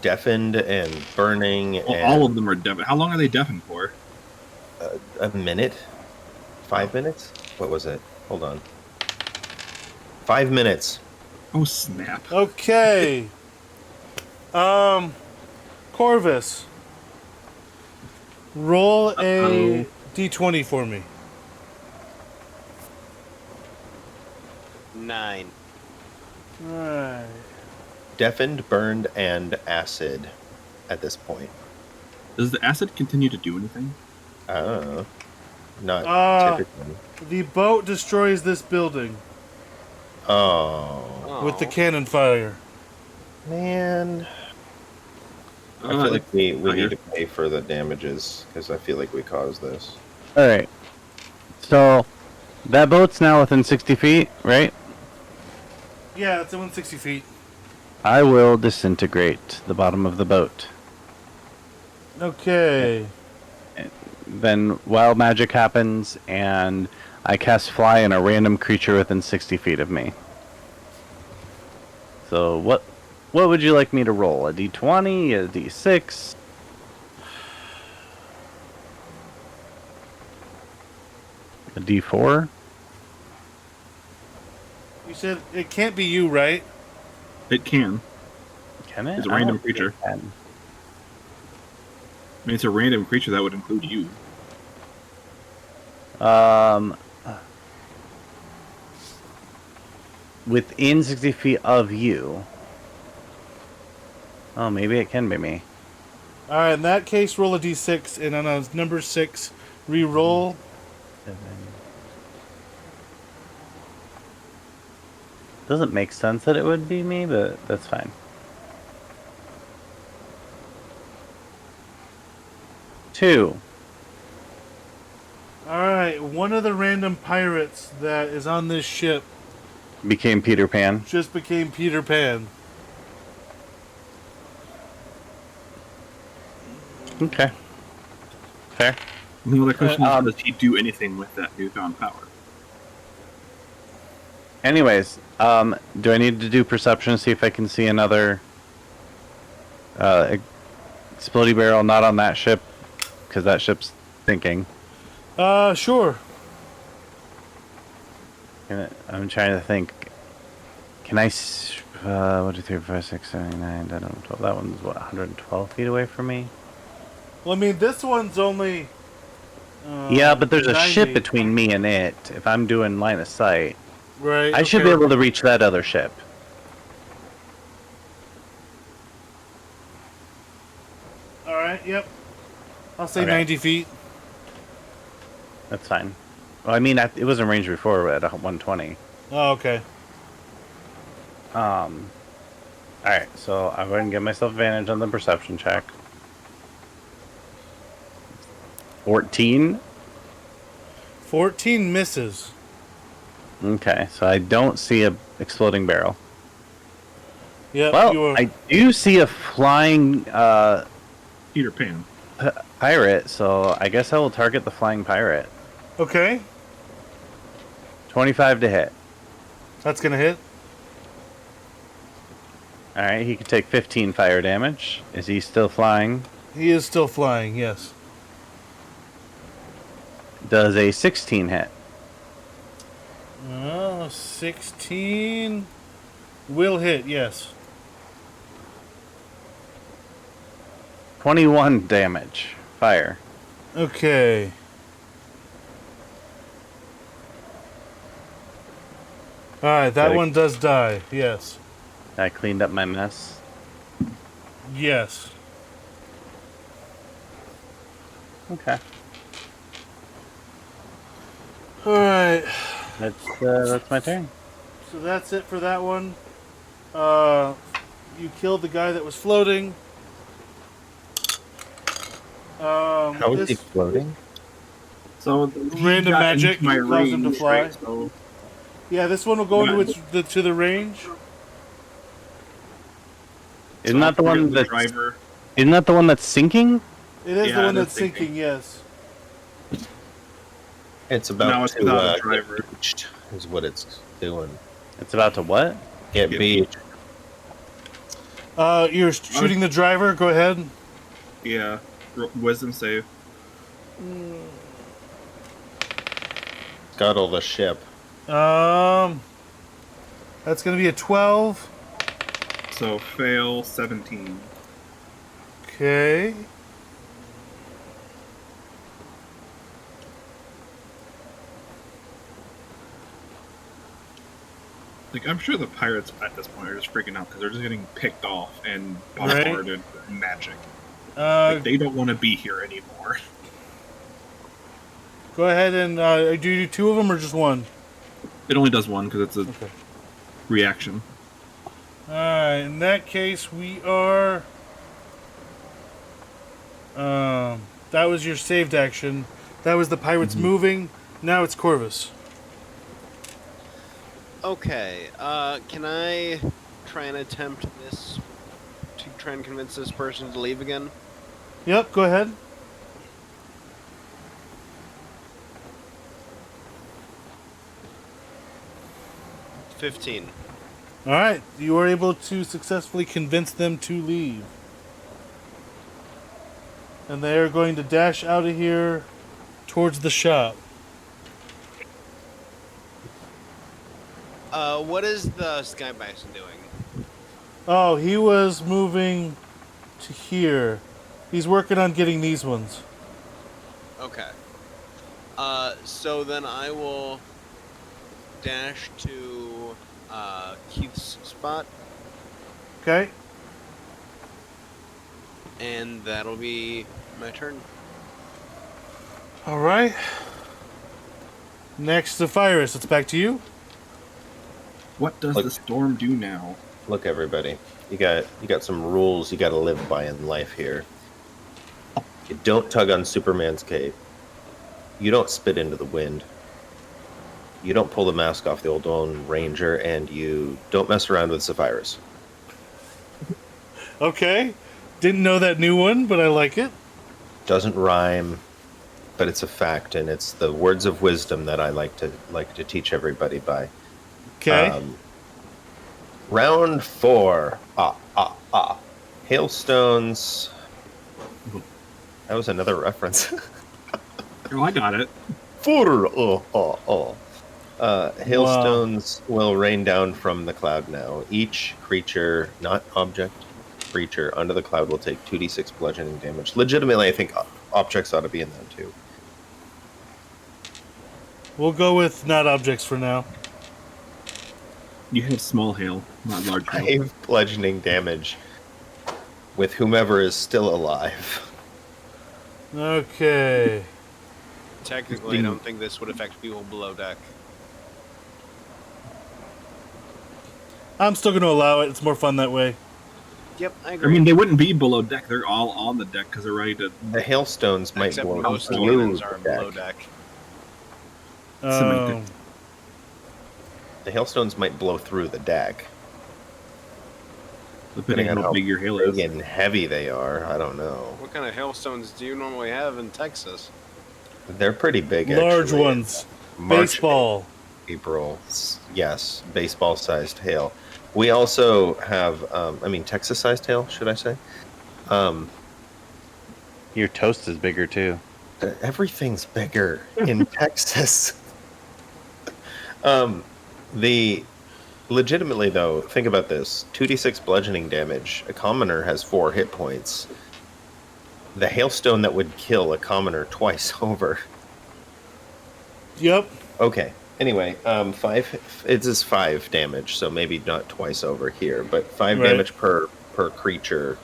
deafened and burning. well, and all of them are deafened. How long are they deafened for? a minute? 5 minutes? What was it? Hold on. 5 minutes. Oh snap! Okay. Corvus. Roll a Uh-oh. d20 for me. 9. Alright. Deafened, burned, and acid at this point. Does the acid continue to do anything? I don't know. Not typically. The boat destroys this building Oh, with the cannon fire. man. I feel like we need to pay for the damages, because I feel like we caused this. Alright. So, that boat's now within 60 feet, right? Yeah, it's 160 feet. I will disintegrate the bottom of the boat. Okay. Then wild magic happens, and I cast fly on a random creature within 60 feet of me. So what would you like me to roll? A d20? A d6? A d4? You said it can't be you, right? It can. Can it? It's a I don't random think it creature. can. I mean, it's a random creature that would include you. Within 60 feet of you. Oh, maybe it can be me. Alright, in that case, roll a d6, and on a number 6, re-roll. Doesn't make sense that it would be me, but that's fine. 2. Alright, one of the random pirates that is on this ship Became Peter Pan. just became Peter Pan. Okay. Fair. The other question Um, is, does he do anything with that newfound power? Anyways, do I need to do perception to see if I can see another explodey barrel not on that ship? Because that ship's sinking. Sure. I'm trying to think. Can I? 1, 2, 3, 4, 5, 6, 7, 9, 10, 11, 12. That one's what, 112 feet away from me. Well, I mean, this one's only. Yeah, but there's a 90. ship between me and it. If I'm doing line of sight, Right. I should be able to reach that other ship. All right. Yep. I'll say Okay. 90 feet. That's fine. Well, I mean, it was in range before at 120. Oh, okay. All right, so I'll go ahead and give myself advantage on the perception check. 14. 14 misses. Okay, so I don't see a exploding barrel. Yep. Well, you were. I do see a flying Peter Pan. pirate, so I guess I will target the flying pirate. Okay. 25 to hit. That's gonna hit. All right, he can take 15 fire damage. Is he still flying? He is still flying. Yes. Does a 16 hit? 16 will hit. Yes. 21 damage. Fire. Okay. All right. That Gotta- one does die. Yes. I cleaned up my mess. Yes. Okay. All right. That's my turn. So that's it for that one. You killed the guy that was floating. How is he floating? So Random got magic into my caused him to range, fly. right? So Yeah, this one will go into the range. Isn't that the I'll one target that's driver? Isn't that the one that's sinking? It is Yeah, the one that's that's sinking. Yes. It's about Now it's to without a get driver. beached, is what it's doing. It's about to what? Get Get beached. You're shooting the driver. Go ahead. Yeah. Wisdom save. Scuttle the ship. That's gonna be a 12. So fail 17. Okay. Like, I'm sure the pirates at this point are just freaking out because they're just getting picked off and Right. bombarded with magic. Uh, Like, they don't want to be here anymore. go ahead and do you do two of them or just one? It only does one because it's a Okay. reaction. All right. In that case, we are. That was your saved action. That was the pirates moving. Now it's Corvus. Okay, can I try and attempt this to try and convince this person to leave again? Yep. Go ahead. $15. All right. You were able to successfully convince them to leave. And they are going to dash out of here towards the shop. What is the Sky Bison doing? Oh, he was moving to here. He's working on getting these ones. Okay. So then I will dash to Keith's spot, Okay. and that'll be my turn. All right. Next to Fyrus, it's back to you. What does Look. the storm do now? Look, everybody. You got some rules you got to live by in life here. You don't tug on Superman's cape. You don't spit into the wind. You don't pull the mask off the old Lone Ranger, and you don't mess around with Sapphirus. Okay. Didn't know that new one, but I like it. Doesn't rhyme, but it's a fact, and it's the words of wisdom that I like to teach everybody by. Okay. Round 4. Hailstones. That was another reference. Oh, I got it. 4. Hailstones will rain down from the cloud now. Each creature, not object, creature under the cloud will take 2d6 bludgeoning damage. Legitimately, I think objects ought to be in that too. We'll go with not objects for now. You have small hail, not large hail. 5 bludgeoning damage with whomever is still alive. Okay. Technically, I don't think this would affect people below deck. I'm still going to allow it. It's more fun that way. Yep, I I agree. mean, they wouldn't be below deck. They're all on the deck because they're ready to. The hailstones might Except blow most through humans are the below deck. deck. Um, The hailstones might blow through the deck. Depending on how how big your hail is. big and heavy they are, I don't know. What kind of hailstones do you normally have in Texas? They're pretty big, large actually. ones. March, Baseball. April, yes, baseball-sized hail. We also have, Texas-sized hail, should I say? Your toast is bigger too. Everything's bigger in Texas. Legitimately though, think about this: 2d6 bludgeoning damage. A commoner has 4 hit points. The hailstone that would kill a commoner twice over. Yep. Okay. Anyway, 5. It is 5 damage, so maybe not twice over here, but 5 Right. damage per creature.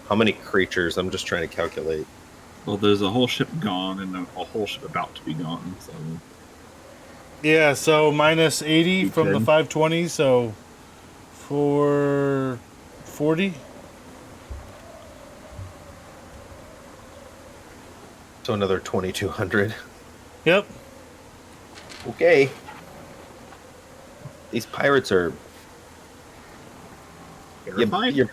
How many creatures? I'm just trying to calculate. Well, there's a whole ship gone and a whole ship about to be gone. So Yeah, so minus 80 from the Okay. 520, so 440. So another 2,200. Yep. Okay. These pirates are. terrified. You're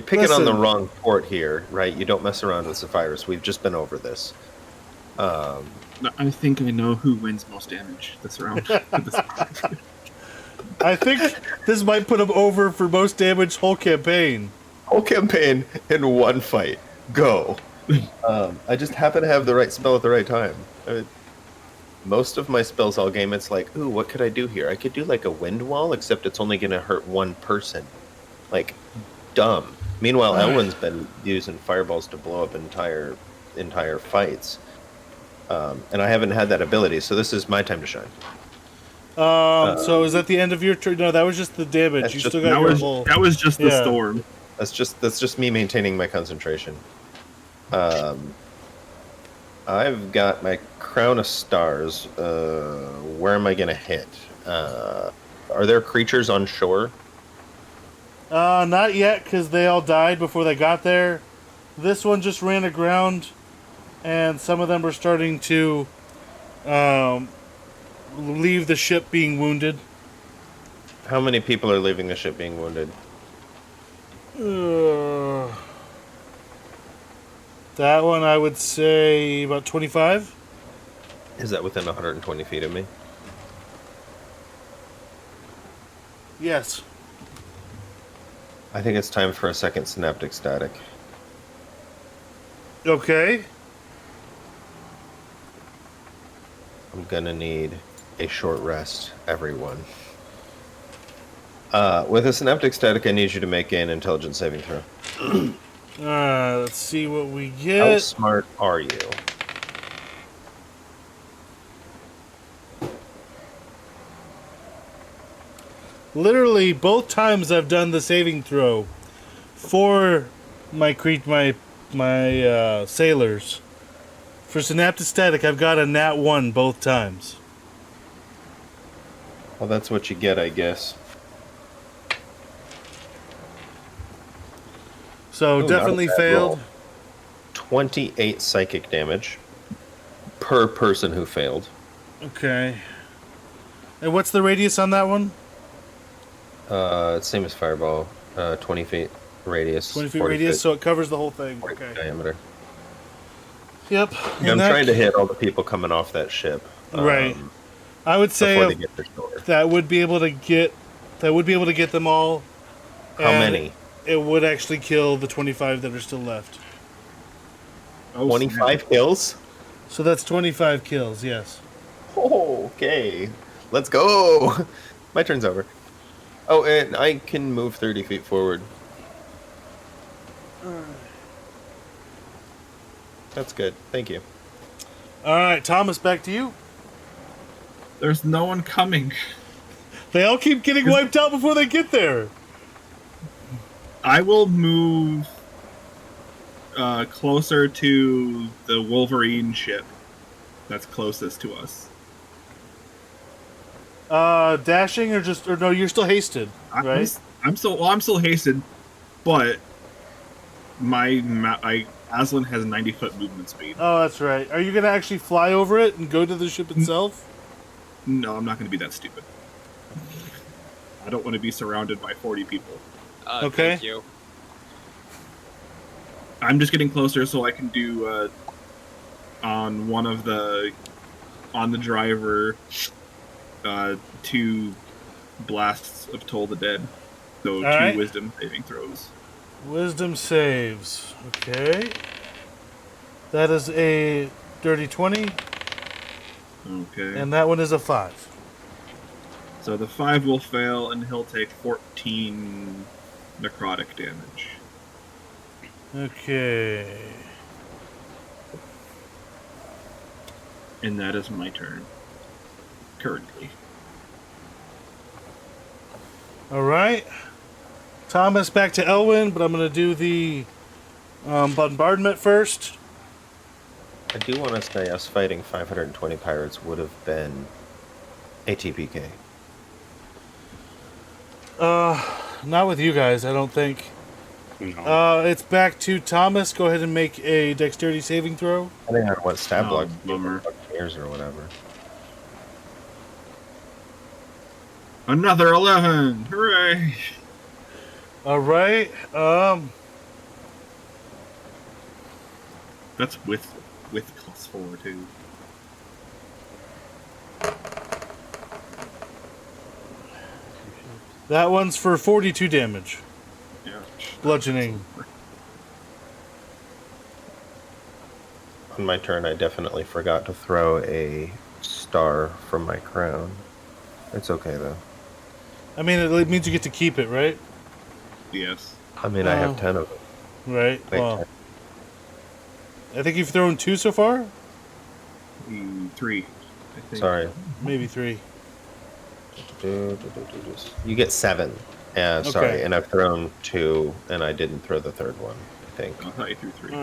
picking on the Listen. wrong port here, right? You don't mess around with Zephyrus. We've just been over this. I think I know who wins most damage this round. I think this might put him over for most damage whole campaign. Whole campaign in one fight. Go. I just happen to have the right spell at the right time. Most of my spells all game, it's like, ooh, what could I do here? I could do like a wind wall, except it's only going to hurt one person. Like, dumb. Meanwhile, Elwyn's been using fireballs to blow up entire fights. And I haven't had that ability, so this is my time to shine. So is that the end of your turn? No, that was just the damage. That's You just- still got your whole... that was just the Yeah. storm. That's just me maintaining my concentration. I've got my crown of stars. Where am I gonna hit? Are there creatures on shore? Not yet, because they all died before they got there. This one just ran aground, and some of them were starting to leave the ship being wounded. How many people are leaving the ship being wounded? That one, I would say about 25. Is that within 120 feet of me? Yes. I think it's time for a second synaptic static. Okay. I'm gonna need a short rest, everyone. With a synaptic static, I need you to make an intelligence saving throw. Let's see what we How get. smart are you? Literally, both times I've done the saving throw for my sailors. For synaptic static, I've got a nat 1 both times. Well, that's what you get, I guess. So Ooh, definitely not a bad failed. roll. 28 psychic damage per person who failed. Okay. And what's the radius on that one? Same as fireball. 20 feet radius. 20 feet 40 radius, feet, so it covers the whole thing. 40 feet Okay. diameter. Yep. Yeah, I'm trying to hit all the people coming off that ship. Right. I would Before say they get their shore. that would be able to get them all. How and many? It would actually kill the 25 that are still left. Oh, 25 kills? So that's 25 kills, yes. Oh, okay. Let's go! My turn's over. Oh, and I can move 30 feet forward. That's good. Thank you. All right, Thomas, back to you. There's no one coming. They all keep getting wiped out before they get there. I will move closer to the Wolverine ship that's closest to us. Dashing or no? You're still hasted, right? I'm still hasted, but my Aslan has 90-foot movement speed. Oh, that's right. Are you gonna actually fly over it and go to the ship itself? No, I'm not going to be that stupid. I don't want to be surrounded by 40 people. Okay. Thank you. I'm just getting closer so I can do on the driver 2 blasts of Toll the Dead. So 2 right. wisdom saving throws. Wisdom saves. Okay. That is a dirty 20, Okay. and that one is a 5. So the 5 will fail and he'll take 14 necrotic damage. Okay. And that is my turn. Currently. All right. Thomas, back to Elwyn, but I'm going to do the bombardment first. I do want to say us fighting 520 pirates would have been ATPK. Not with you guys, I don't think. No. It's back to Thomas. Go ahead and make a dexterity saving throw. Depending on what stab block bummer. Buccaneers or whatever. Another 11! Hooray! All right. That's with +4 too. That one's for 42 damage. Yeah. Bludgeoning. On my turn, I definitely forgot to throw a star from my crown. It's okay, though. I mean, it means you get to keep it, right? Yes. I mean, I have 10 of them. Right. Wait, Well, I think you've thrown 2 so far? 3. I think. Sorry. Maybe 3. You get 7. Yeah, sorry. Okay. And I've thrown 2, and I didn't throw the third one, I think. I thought you threw 3.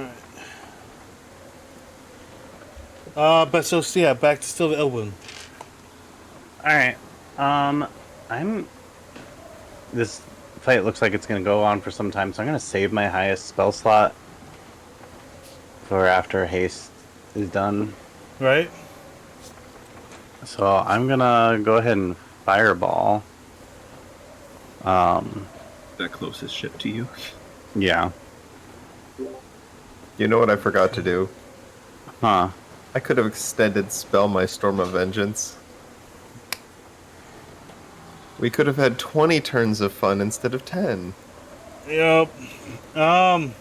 Alright. But so, yeah, back to still to Elwyn. Alright. This fight looks like it's going to go on for some time, so I'm going to save my highest spell slot for after haste is done. Right? So I'm going to go ahead and fireball. That closest ship to you. Yeah. You know what I forgot to do? Huh. I could have extended spell my Storm of Vengeance. We could have had 20 turns of fun instead of 10. Yep. Alright,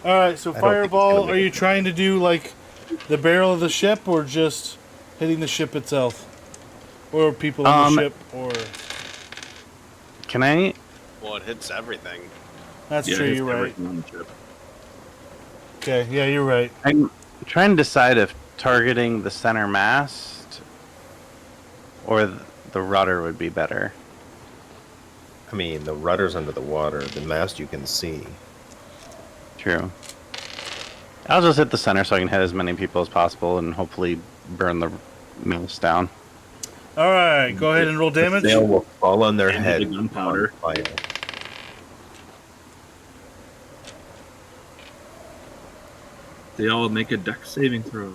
so I don't think it's gonna fireball, make are you it. trying to do, like, the barrel of the ship, or just hitting the ship itself? Or people on the ship, or... Can I... Well, it hits everything. That's Yeah, true, it's you're right. everything on the ship. Okay, yeah, you're right. I'm trying to decide if targeting the center mast or the rudder would be better. I mean, the rudder's under the water. The mast you can see. True. I'll just hit the center so I can hit as many people as possible and hopefully burn the mast down. Alright, go ahead and roll damage. The sail will fall on their And head. the gunpowder. on fire. They all make a dex saving throw.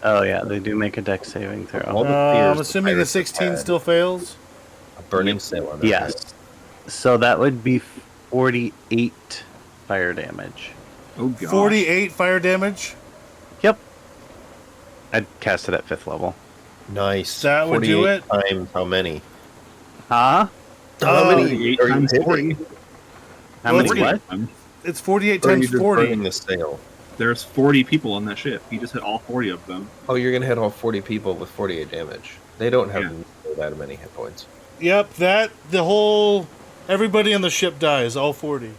Oh yeah, they do make a dex saving throw. All the fears I'm the assuming the pirates 16 had. still fails. A burning sail on their head. Yes. So that would be 48 fire damage. Oh god. 48 fire damage. Yep. I'd cast it at 5th level. Nice. That would do 48 it. times how many? Huh? How many 48 are you times hitting? 40. How Well, many it's what? It's 48 Or are you times just 40. burning the sail? There's 40 people on that ship. He just hit all 40 of them. Oh, you're gonna hit all 40 people with 48 damage. They don't have Yeah. that many hit points. Yep, everybody on the ship dies, all 40.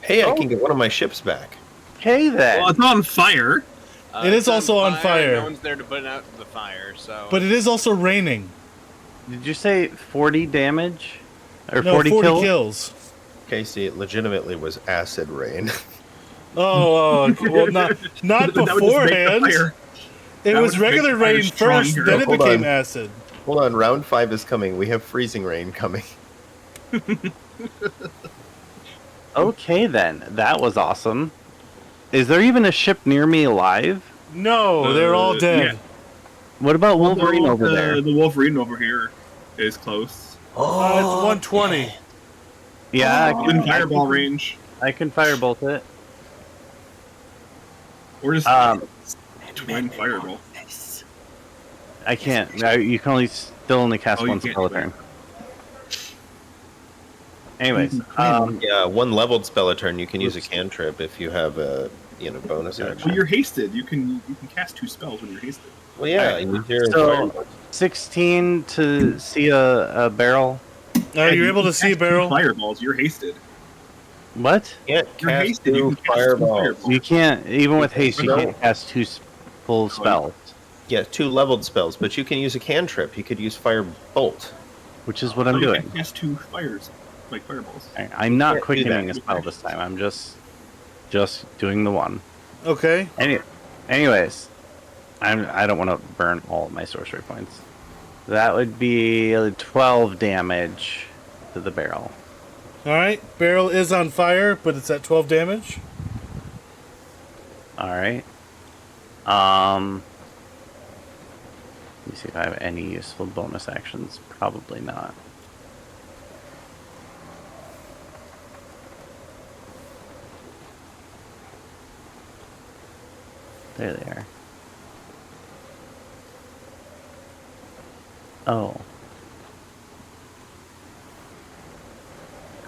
Hey, I can get one of my ships back. Okay then. Well, it's on fire. It is It's also on fire. No one's there to put out the fire, so. But it is also raining. Did you say 40 damage? Or No, 40 kills. Casey, it legitimately was acid rain. Oh, well, not That would just make the beforehand. fire- It that was would just make regular the fire rain first, stronger. then it Hold became on. acid. Hold on, round 5 is coming. We have freezing rain coming. Okay then. That was awesome. Is there even a ship near me alive? No, they're all dead. yeah. What about Wolverine over there? The Wolverine over here is close. It's 120. Yeah, In fireball range. I can firebolt it. Or just twin fireball. I can't. You can still only cast Oh, you one can't spell a do that. turn. Anyways, Yeah, one leveled spell a turn. You can use a cantrip if you have a bonus action. Well, you're hasted. You can cast 2 spells when you're hasted. Well, yeah, use your So- fireball. 16 to see a barrel. Are you able to cast see a 2 barrel? Fireballs. You're hasted. What? Can't You're cast hasted. You 2 can cast 2 fireballs. fireballs. You can't, even with haste, you No. can't cast 2 full spells, Yeah, 2 leveled spells, but you can use a cantrip. You could use firebolt. which is what Oh, I'm you doing. can cast 2 fires, like fireballs. I'm not Can't do quickening that. a spell this time. I'm just doing the one. Okay. Anyways, I don't want to burn all of my sorcery points. That would be 12 damage to the barrel. Alright, barrel is on fire, but it's at 12 damage. All right. Let me see if I have any useful bonus actions. Probably not. There they are. Oh.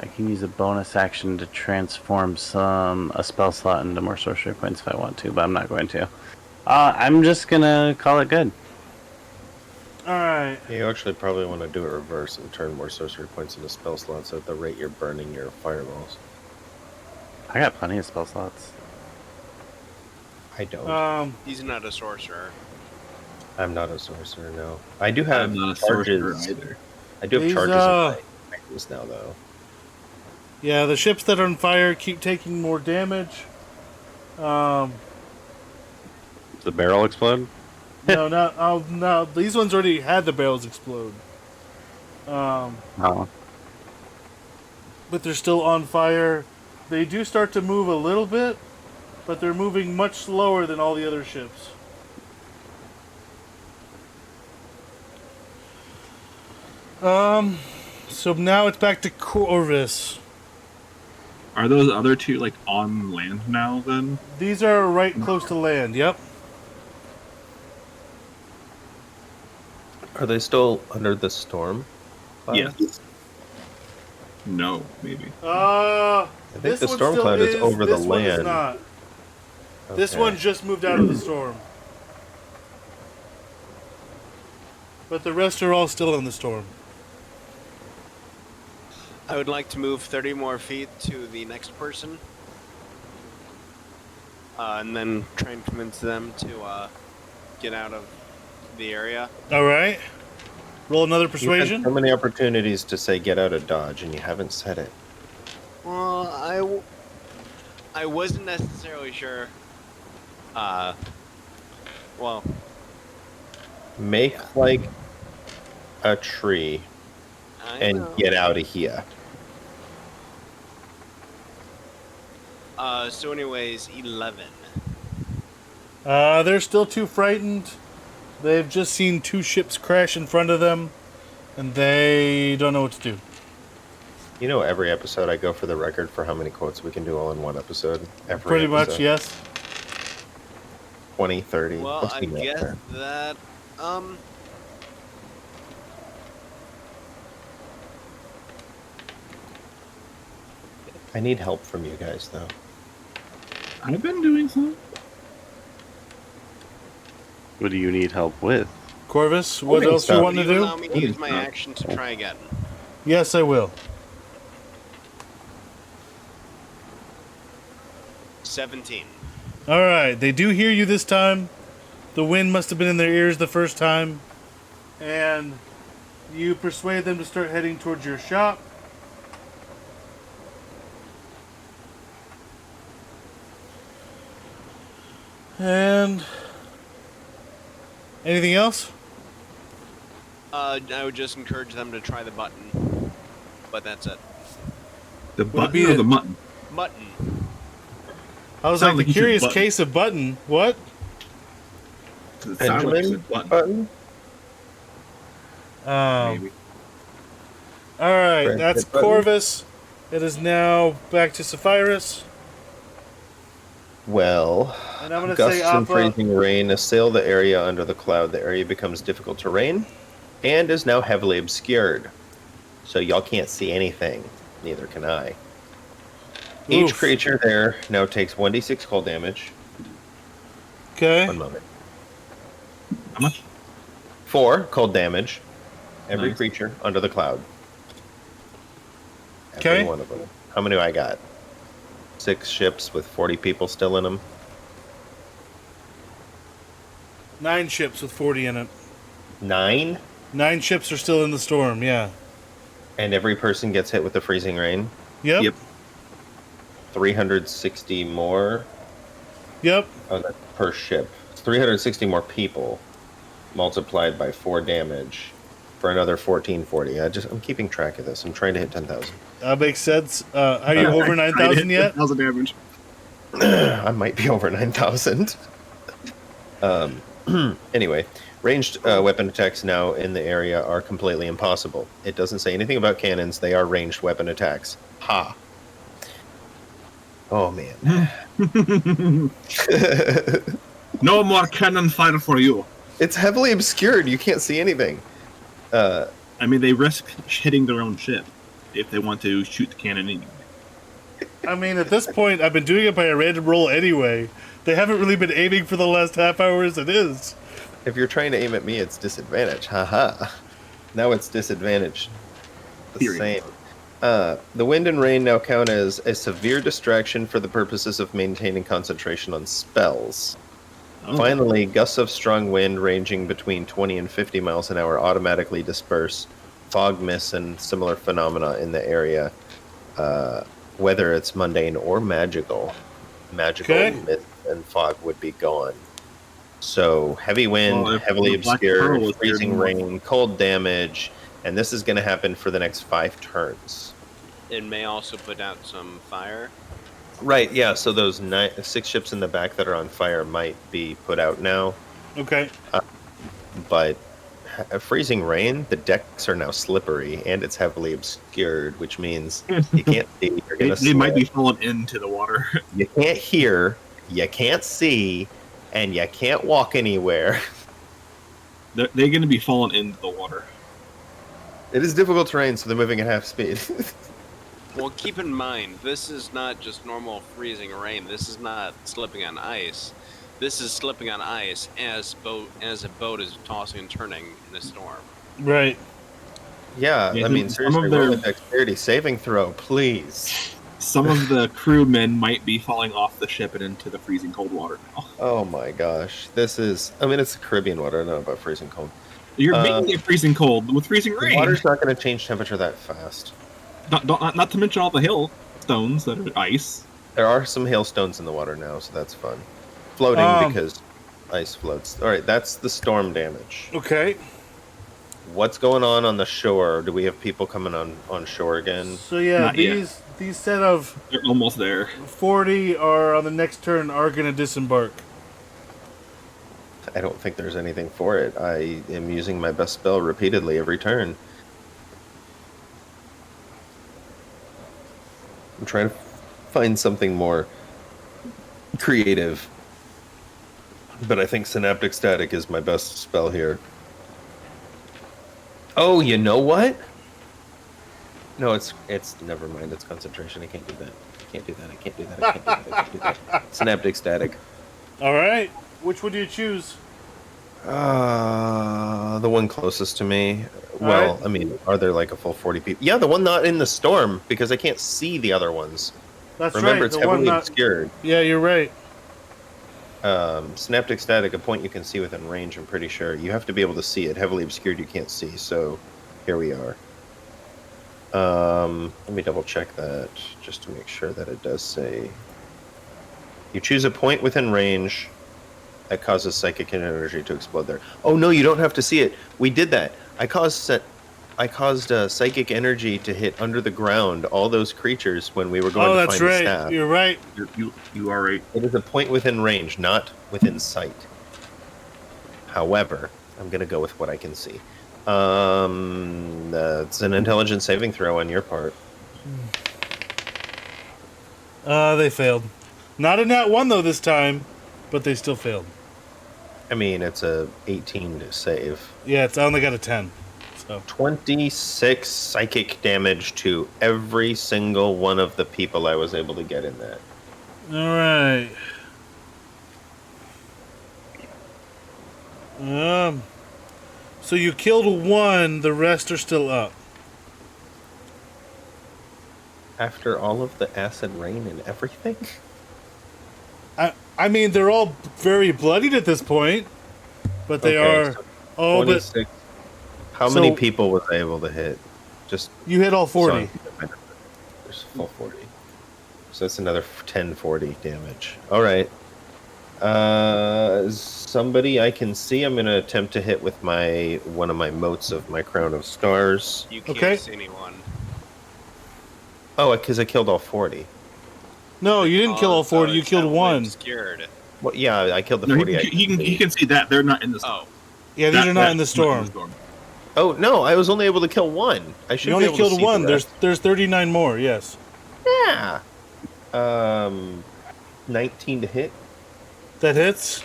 I can use a bonus action to transform a spell slot into more sorcery points if I want to, but I'm not going to. I'm just gonna call it good. Alright. You actually probably want to do it reverse and turn more sorcery points into spell slots at the rate you're burning your fireballs. I got plenty of spell slots. I don't. He's not a sorcerer. I'm not a sorcerer, no. I do have I'm not a sorcerer charges. either. I do have These, charges in my items now, though. Yeah, the ships that are on fire keep taking more damage. Does the barrel explode? No, these ones already had the barrels explode. Oh. But they're still on fire. They do start to move a little bit, but they're moving much slower than all the other ships. So now it's back to Corvus. Are those other 2 like on land now? Then These are right close to land. Yep. Are they still under the storm? yes. No, maybe. I think the storm cloud is over the this one is land. not. This Okay. one just moved out of the storm. But the rest are all still in the storm. I would like to move 30 more feet to the next person. And then try and convince them to get out of the area. Alright. Roll another You've had persuasion. so many opportunities to say get out of Dodge, and you haven't said it. Well, I wasn't necessarily sure. Well, Make like a tree I and know. get out of here. So anyways, 11. They're still too frightened. They've just seen 2 ships crash in front of them, and they don't know what to do. You know, every episode I go for the record for how many quotes we can do all in one episode. Every Pretty episode. much, yes. 20, 30. Well, Let's I be up guess there. that I need help from you guys, though. I've been doing some. What do you need help with? Corvus, what Holding else do you stuff. want Will to you do? allow me to use my action to try again? Yes, I will. 17. All right, they do hear you this time. The wind must have been in their ears the first time. And you persuade them to start heading towards your shop. And anything else? I would just encourage them to try the button. But that's it. The Would it button be or a- the mutton? Button. I was Sounds like, like the you should curious button. case of button. What? 'Cause it sounded like you Benjamin said button. button. Maybe. All right, Press that's the button. Corvus. It is now back to Sapphirus. Well, And I'm going to say gusts and Opera. freezing rain assail the area under the cloud. The area becomes difficult terrain and is now heavily obscured. So y'all can't see anything. Neither can I. Each Oof. creature there now takes 1d6 cold damage. Okay. One moment. How much? 4 cold damage. Every Nice. creature under the cloud. Okay. Every one of them. How many do I got? 6 ships with 40 people still in them. 9 ships with 40 in it. 9? 9 ships are still in the storm, yeah. And every person gets hit with the freezing rain. Yep. Yep. 360 more. Yep. Oh, that's per ship. It's 360 more people multiplied by 4 damage for another 1440. I'm keeping track of this. I'm trying to hit 10,000. That makes sense. Are you over 9,000 yet? 10,000 damage. I might be over 9,000. Anyway, ranged weapon attacks now in the area are completely impossible. It doesn't say anything about cannons. They are ranged weapon attacks. Ha. Oh, man. No more cannon fire for you. It's heavily obscured. You can't see anything. I mean, they risk hitting their own ship if they want to shoot the cannon in. I mean, at this point, I've been doing it by a random roll anyway. They haven't really been aiming for the last half hour as it is. If you're trying to aim at me, it's disadvantage. Haha. Now it's disadvantage. The Period. same. The wind and rain now count as a severe distraction for the purposes of maintaining concentration on spells. Oh. Finally, gusts of strong wind ranging between 20 and 50 miles an hour automatically disperse fog, mist, and similar phenomena in the area, whether it's mundane or magical. Magical Okay. mist and fog would be gone. So, heavy wind, Well, if heavily the Black Pearl obscured, was here, freezing then- rain, cold damage, and this is going to happen for the next 5 turns. It may also put out some fire. Right, yeah, so those 6 ships in the back that are on fire might be put out now, Okay. but freezing rain, the decks are now slippery, and it's heavily obscured, which means you can't see, you're They, gonna they might be slip. falling into the water. You can't hear, you can't see, and you can't walk anywhere. They're going to be falling into the water. It is difficult terrain, so they're moving at half speed. Well, keep in mind, this is not just normal freezing rain. This is not slipping on ice. This is slipping on ice as a boat is tossing and turning in a storm. Right. Yeah, Yeah, I mean, some seriously, of their- roll a dexterity saving throw, please. Some of the crewmen might be falling off the ship and into the freezing cold water now. Oh my gosh, this is, I mean, it's Caribbean water, I don't know about freezing cold. You're making it freezing cold with freezing The rain. water's not going to change temperature that fast. Not to mention all the hailstones that are ice. There are some hailstones in the water now, so that's fun. Floating because ice floats. All right, that's the storm damage. Okay. What's going on the shore? Do we have people coming on shore again? So yeah, Not yet. these set of They're almost there. 40 are on the next turn are going to disembark. I don't think there's anything for it. I am using my best spell repeatedly every turn. I'm trying to find something more creative. But I think Synaptic Static is my best spell here. Oh, you know what? No, it's never mind. It's concentration. I can't do that. can't do that. I can't do that. I can't do that. I can't do that. Synaptic static. All right. Which one do you choose? The one closest to me. All Well, right. I mean, are there like a full 40 people? Yeah, the one not in the storm, because I can't see the other ones. That's Remember, right. it's The one heavily not. obscured. Yeah, you're right. Synaptic static, a point you can see within range, I'm pretty sure. You have to be able to see it. Heavily obscured, you can't see. So, here we are. Let me double check that, just to make sure that it does say... You choose a point within range that causes psychic energy to explode there. Oh no, you don't have to see it. We did that. I caused psychic energy to hit under the ground all those creatures when we were going Oh, to that's find the right. staff. You're right. You are right. It is a point within range, not within sight. However, I'm going to go with what I can see. That's an intelligence saving throw on your part. They failed. Not in that one though this time, but they still failed. I mean, it's a 18 to save. Yeah, I only got a 10. So 26 psychic damage to every single one of the people I was able to get in that. all right. So you killed one. The rest are still up. After all of the acid rain and everything? I mean, they're all very bloodied at this point, but they Okay, are. so Oh, but 26. How So- many people was I able to hit? Just you hit all 40. so there's full 40. So that's another 1040 damage. All right. Somebody I can see. I'm going to attempt to hit with one of my motes of my crown of stars. You can't Okay. see anyone. Oh, because I killed all 40. No, you didn't kill all 40. You it's killed heavily one. Obscured. Well, yeah, I killed the No, 40. he can see that. They're not in the storm. Oh, Yeah, these are not in the That's storm. Oh no, I was only able to kill one. I should You be only able to killed see one. the rest. There's 39 more. Yes. Yeah. 19 to hit. That hits.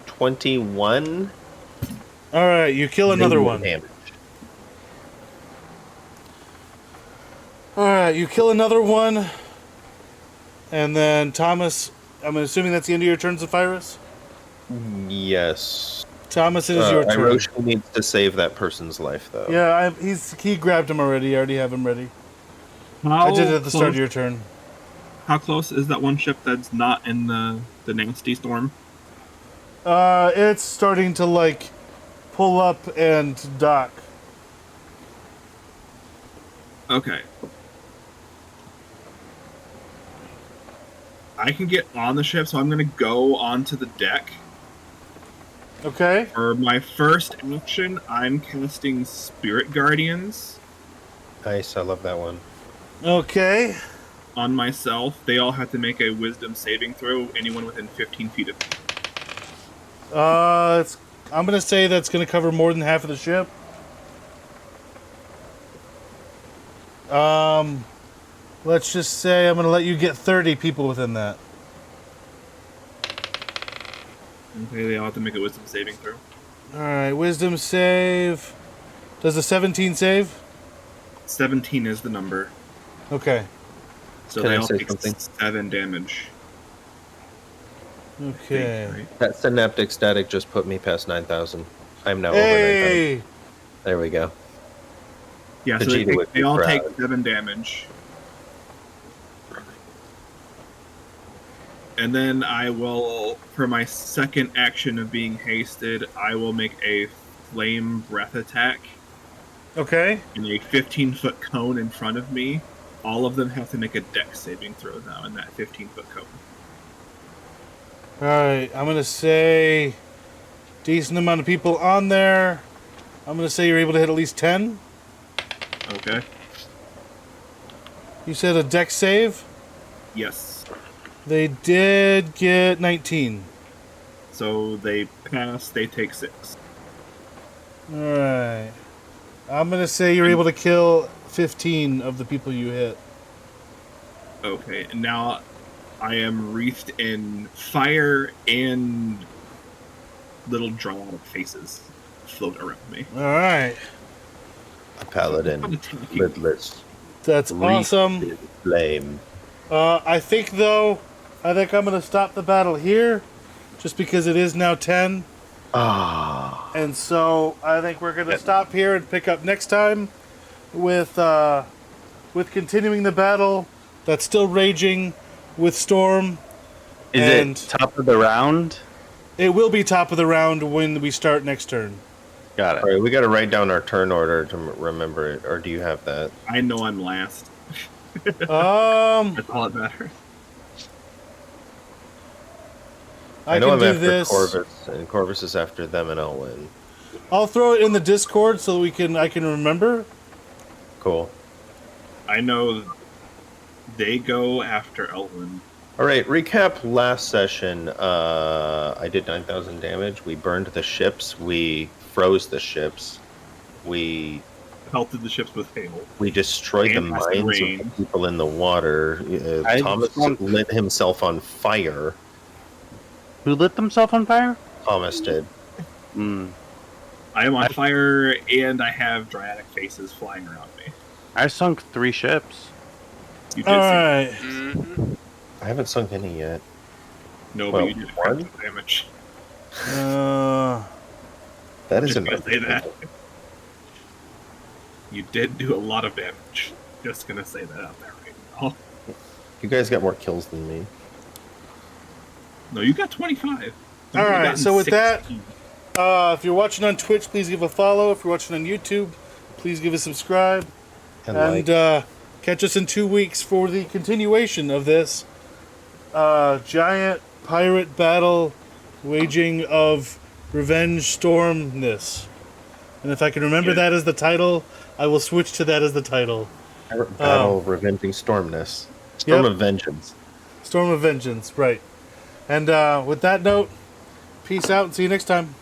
$21. All right, you kill another one. Damage. All right, you kill another one, and then Thomas. I'm assuming that's the end of your turn, Zephyrus. Yes. Thomas, it is your turn. Hiroshi needs to save that person's life, though. Yeah, he grabbed him already. I already have him ready. I did it at the start of your turn. How close is that one ship that's not in the nasty storm? It's starting to like pull up and dock. Okay. I can get on the ship, so I'm going to go onto the deck. Okay. For my first action, I'm casting Spirit Guardians Nice, I love that one. Okay. on myself. They all have to make a Wisdom saving throw, anyone within 15 feet of me. I'm gonna say that's gonna cover more than half of the ship. Let's just say I'm gonna let you get 30 people within that. Okay, they all have to make a Wisdom saving throw. All right, wisdom save. Does the 17 save? 17 is the number. Okay. So Can they I all say take something? 7 damage. Okay. Right? That synaptic static just put me past 9,000. I'm now over 9,000. Hey. There we go. Yeah, so Vegeta would they be all proud. take 7 damage. And then I will, for my second action of being hasted, I will make a flame breath attack Okay. in a 15-foot cone in front of me. All of them have to make a dex saving throw now in that 15-foot cone. All right. I'm gonna say decent amount of people on there. I'm gonna say you're able to hit at least 10. Okay? You said a dex save. Yes. They did get 19. So they pass, they take 6. Alright. I'm gonna say you're able to kill 15 of the people you hit. Okay, and now I am wreathed in fire and little drawn faces. float around me. All right. A paladin, lidless, That's awesome. flame. I think I'm going to stop the battle here, just because it is now 10. And so I think we're going to stop here and pick up next time with continuing the battle that's still raging with Storm. Is it top of the round? It will be top of the round when we start next turn. Got it. All right, we got to write down our turn order to remember it, or do you have that? I know I'm last. That's all that matters. I know can I'm do after this. Corvus, and Corvus is after them, and I'll win. I'll throw it in the Discord so I can remember. Cool. I know they go after Elwyn. All right, recap last session. I did 9,000 damage. We burned the ships. We froze the ships. We Pelted the ships with hail. destroyed the And minds acid of rain. the people in the water. Thomas lit himself on fire. Who lit themselves on fire? Thomas did. I am on fire, and I have dryatic faces flying around me. I sunk 3 ships. You did All see right. Mm-hmm. I haven't sunk any yet. No, Well, but you did a crap one? ton of damage. That Just isn't. gonna say that. You did do a lot of damage. Just gonna say that out there right now. You guys got more kills than me. No, you got 25. All right, so with that, 16. if you're watching on Twitch, please give a follow. If you're watching on YouTube, please give a subscribe. And, Catch us in 2 weeks for the continuation of this giant pirate battle waging of Revenge Stormness. And if I can remember that as the title, I will switch to that as the title. Battle of Revenging Stormness. Storm Yep. of Vengeance. Storm of Vengeance, right. And with that note, peace out and see you next time.